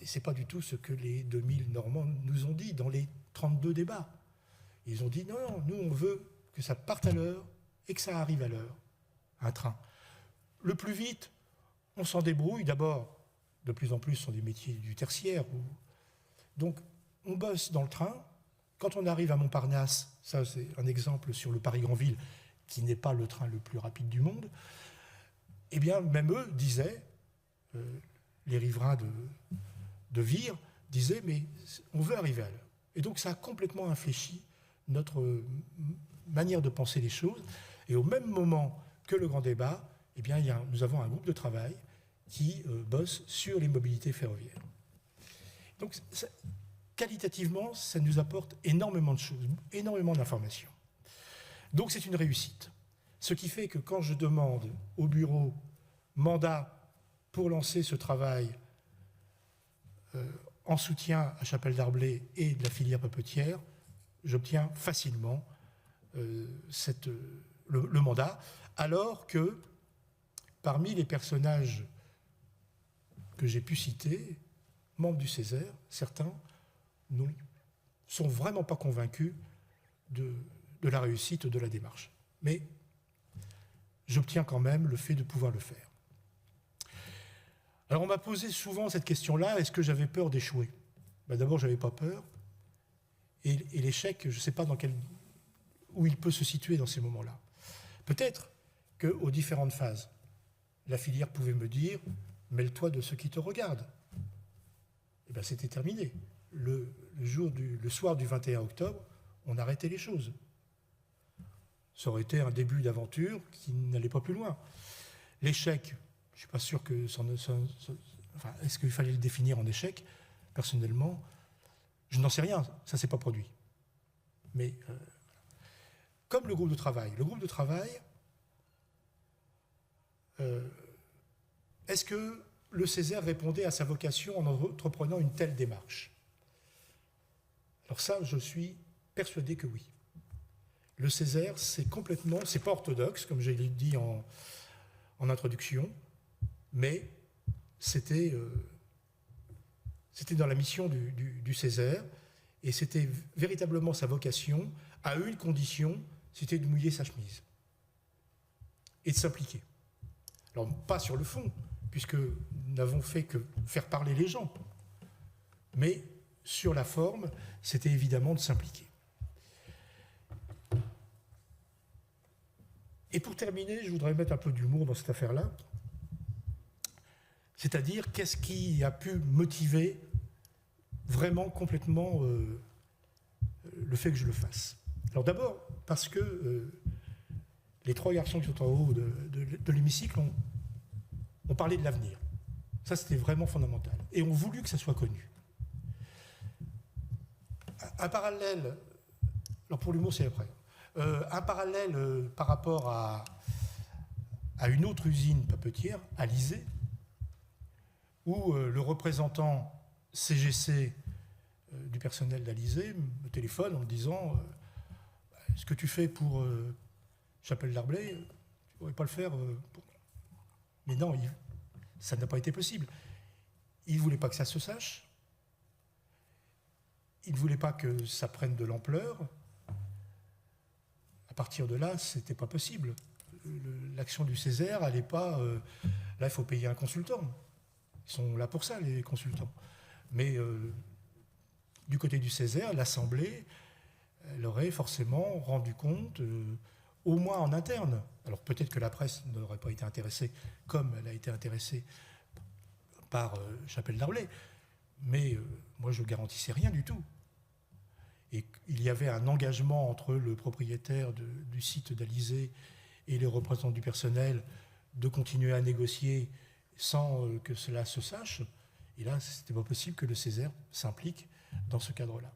C'est pas du tout ce que les 2000 Normands nous ont dit dans les 32 débats. Ils ont dit non, nous on veut que ça parte à l'heure et que ça arrive à l'heure, un train. Le plus vite, on s'en débrouille. D'abord, de plus en plus, ce sont des métiers du tertiaire. Donc, on bosse dans le train. Quand on arrive à Montparnasse, ça c'est un exemple sur le Paris-Granville, qui n'est pas le train le plus rapide du monde, eh bien, même eux disaient, les riverains de Vire disaient, mais on veut arriver à l'heure. Et donc, ça a complètement infléchi notre manière de penser les choses. Et au même moment que le grand débat, eh bien, nous avons un groupe de travail qui bosse sur les mobilités ferroviaires. Donc, qualitativement, ça nous apporte énormément de choses, énormément d'informations. Donc, c'est une réussite. Ce qui fait que quand je demande au bureau mandat pour lancer ce travail en soutien à Chapelle Darblay et de la filière papetière, j'obtiens facilement le mandat, alors que parmi les personnages que j'ai pu citer, membres du Césaire, certains ne sont vraiment pas convaincus de la réussite de la démarche. Mais j'obtiens quand même le fait de pouvoir le faire. Alors on m'a posé souvent cette question-là, est-ce que j'avais peur d'échouer ? D'abord, je n'avais pas peur. Et l'échec, je ne sais pas où il peut se situer dans ces moments-là. Peut-être qu'aux différentes phases, la filière pouvait me dire « mêle-toi de ceux qui te regardent ». Et bien c'était terminé. Le soir du 21 octobre, on arrêtait les choses. Ça aurait été un début d'aventure qui n'allait pas plus loin. L'échec, je ne suis pas sûr que... est-ce qu'il fallait le définir en échec ? Personnellement, je n'en sais rien, ça ne s'est pas produit. Mais comme le groupe de travail, est-ce que le Césaire répondait à sa vocation en entreprenant une telle démarche ? Alors ça, je suis persuadé que oui. Le Césaire, c'est pas orthodoxe, comme je l'ai dit en introduction, mais c'était dans la mission du Césaire, et c'était véritablement sa vocation, à une condition, c'était de mouiller sa chemise et de s'impliquer. Alors, pas sur le fond, puisque nous n'avons fait que faire parler les gens, mais sur la forme, c'était évidemment de s'impliquer. Et pour terminer, je voudrais mettre un peu d'humour dans cette affaire-là, c'est-à-dire qu'est-ce qui a pu motiver vraiment complètement le fait que je le fasse. Alors d'abord, parce que les trois garçons qui sont en haut de l'hémicycle ont parlé de l'avenir. Ça, c'était vraiment fondamental. Et ont voulu que ça soit connu. Un parallèle, alors pour l'humour, c'est après. Un parallèle par rapport à une autre usine papetière, Alizé, où le représentant CGC du personnel d'Alizé me téléphone en me disant ce que tu fais pour Chapelle Darblay, tu ne pourrais pas le faire pour... Mais non, ça n'a pas été possible. Il ne voulait pas que ça se sache. Il ne voulait pas que ça prenne de l'ampleur. À partir de là, ce n'était pas possible. L'action du Césaire n'allait pas... là, il faut payer un consultant. Ils sont là pour ça, les consultants. Mais du côté du Césaire, l'Assemblée, elle aurait forcément rendu compte, au moins en interne. Alors peut-être que la presse n'aurait pas été intéressée comme elle a été intéressée par Chapelle Darblay, mais moi je ne garantissais rien du tout. Et il y avait un engagement entre le propriétaire du site d'Alizé et les représentants du personnel de continuer à négocier sans que cela se sache. Et là, ce n'était pas possible que le Césaire s'implique dans ce cadre-là.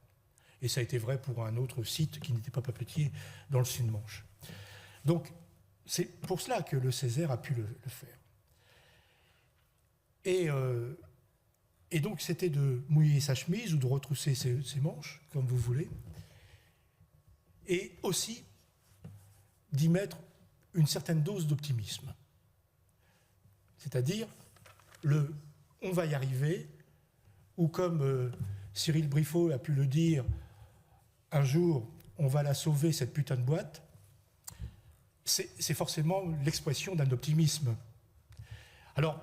Et ça a été vrai pour un autre site qui n'était pas papetier dans le Sud-Manche. Donc, c'est pour cela que le Césaire a pu le faire. Et donc, c'était de mouiller sa chemise ou de retrousser ses manches, comme vous voulez, et aussi d'y mettre une certaine dose d'optimisme. C'est-à-dire, on va y arriver, ou comme Cyril Briffaut a pu le dire, un jour, on va la sauver, cette putain de boîte, c'est forcément l'expression d'un optimisme. Alors,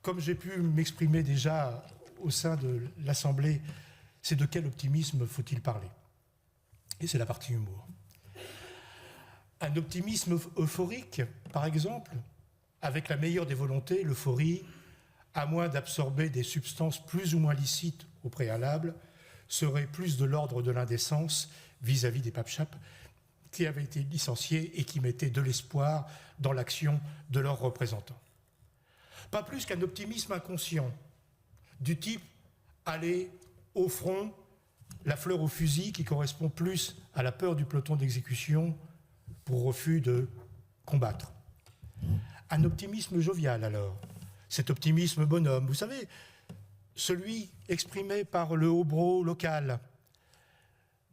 comme j'ai pu m'exprimer déjà au sein de l'Assemblée, c'est de quel optimisme faut-il parler ? Et c'est la partie humour. Un optimisme euphorique, par exemple, avec la meilleure des volontés, l'euphorie, à moins d'absorber des substances plus ou moins licites au préalable, serait plus de l'ordre de l'indécence vis-à-vis des papechapes qui avaient été licenciés et qui mettaient de l'espoir dans l'action de leurs représentants. Pas plus qu'un optimisme inconscient, du type aller au front, la fleur au fusil, qui correspond plus à la peur du peloton d'exécution pour refus de combattre. Un optimisme jovial alors, cet optimisme bonhomme, vous savez, celui exprimé par le hobereau local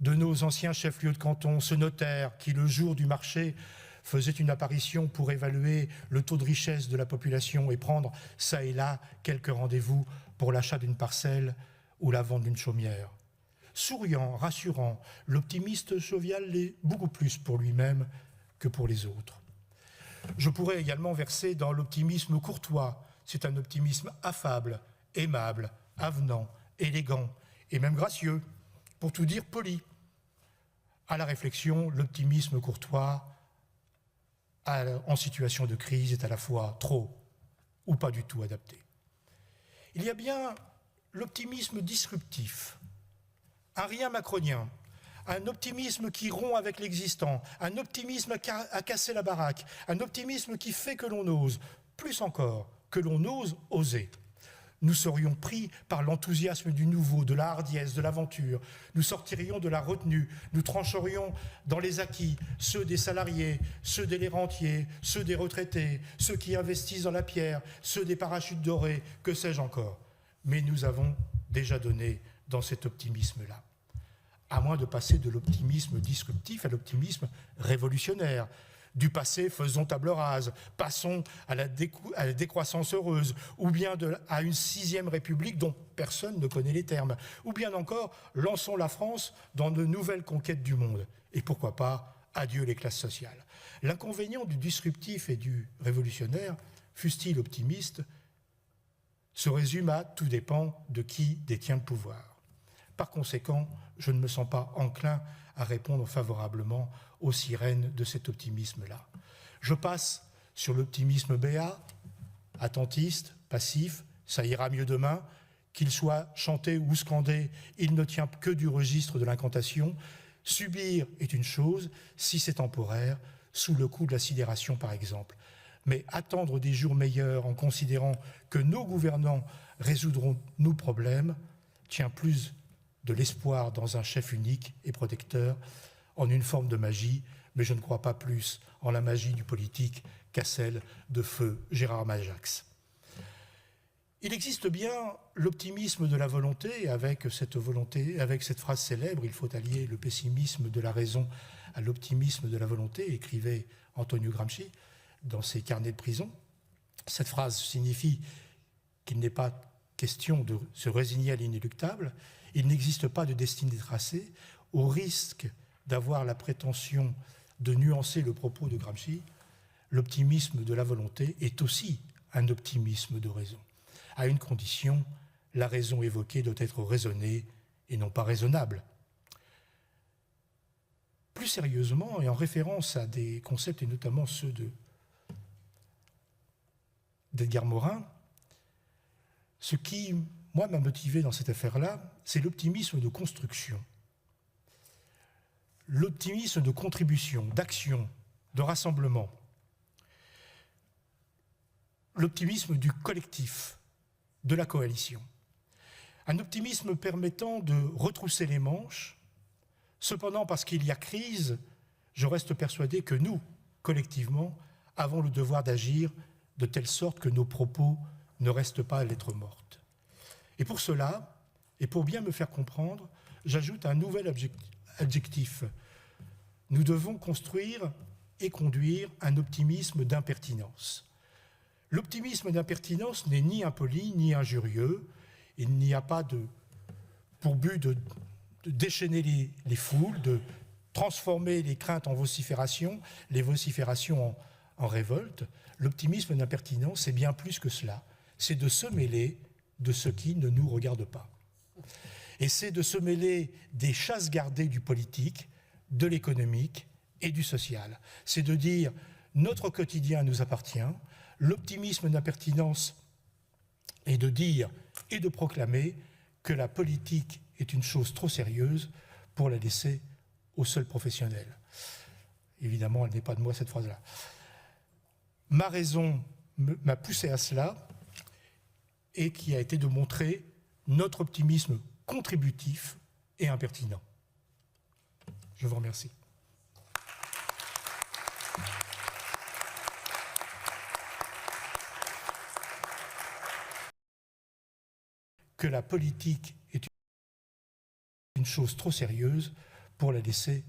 de nos anciens chefs-lieux de canton, ce notaire qui, le jour du marché, faisait une apparition pour évaluer le taux de richesse de la population et prendre ça et là quelques rendez-vous pour l'achat d'une parcelle ou la vente d'une chaumière. Souriant, rassurant, l'optimiste jovial l'est beaucoup plus pour lui-même que pour les autres. Je pourrais également verser dans l'optimisme courtois. C'est un optimisme affable, aimable, avenant, élégant et même gracieux, pour tout dire poli. À la réflexion, l'optimisme courtois en situation de crise est à la fois trop ou pas du tout adapté. Il y a bien l'optimisme disruptif, un rien macronien, un optimisme qui rompt avec l'existant, un optimisme à casser la baraque, un optimisme qui fait que l'on ose, plus encore, que l'on ose oser. Nous serions pris par l'enthousiasme du nouveau, de la hardiesse, de l'aventure. Nous sortirions de la retenue, nous trancherions dans les acquis, ceux des salariés, ceux des rentiers, ceux des retraités, ceux qui investissent dans la pierre, ceux des parachutes dorés, que sais-je encore. Mais nous avons déjà donné dans cet optimisme-là. À moins de passer de l'optimisme disruptif à l'optimisme révolutionnaire. Du passé, faisons table rase, passons à la décroissance heureuse, ou bien à une 6e République dont personne ne connaît les termes, ou bien encore, lançons la France dans de nouvelles conquêtes du monde. Et pourquoi pas, adieu les classes sociales. L'inconvénient du disruptif et du révolutionnaire, fût-il optimiste, se résume à « tout dépend de qui détient le pouvoir ». Par conséquent, je ne me sens pas enclin à répondre favorablement aux sirènes de cet optimisme-là. Je passe sur l'optimisme béat, attentiste, passif, ça ira mieux demain, qu'il soit chanté ou scandé, il ne tient que du registre de l'incantation. Subir est une chose, si c'est temporaire, sous le coup de la sidération par exemple. Mais attendre des jours meilleurs en considérant que nos gouvernants résoudront nos problèmes tient plus de l'espoir dans un chef unique et protecteur, en une forme de magie, mais je ne crois pas plus en la magie du politique qu'à celle de feu Gérard Majax. Il existe bien l'optimisme de la volonté, avec cette phrase célèbre, il faut allier le pessimisme de la raison à l'optimisme de la volonté, écrivait Antonio Gramsci dans ses carnets de prison. Cette phrase signifie qu'il n'est pas question de se résigner à l'inéluctable, il n'existe pas de destinée tracée, au risque d'avoir la prétention de nuancer le propos de Gramsci, l'optimisme de la volonté est aussi un optimisme de raison. À une condition, la raison évoquée doit être raisonnée et non pas raisonnable. Plus sérieusement, et en référence à des concepts, et notamment ceux d'Edgar Morin, ce qui, moi, m'a motivé dans cette affaire-là, c'est l'optimisme de construction. L'optimisme de contribution, d'action, de rassemblement. L'optimisme du collectif, de la coalition. Un optimisme permettant de retrousser les manches. Cependant, parce qu'il y a crise, je reste persuadé que nous, collectivement, avons le devoir d'agir de telle sorte que nos propos ne restent pas lettre morte. Et pour cela, et pour bien me faire comprendre, j'ajoute un nouvel adjectif. Nous devons construire et conduire un optimisme d'impertinence. L'optimisme d'impertinence n'est ni impoli ni injurieux. Il n'y a pas pour but de déchaîner les foules, de transformer les craintes en vociférations, les vociférations en révolte. L'optimisme d'impertinence, c'est bien plus que cela. C'est de se mêler de ce qui ne nous regarde pas. Et c'est de se mêler des chasses gardées du politique, de l'économique, et du social. C'est de dire notre quotidien nous appartient, l'optimisme d'impertinence est de dire et de proclamer que la politique est une chose trop sérieuse pour la laisser aux seuls professionnels. Évidemment, elle n'est pas de moi cette phrase-là. Ma raison m'a poussé à cela et qui a été de montrer notre optimisme contributif et impertinent. Je vous remercie. Que la politique est une chose trop sérieuse pour la laisser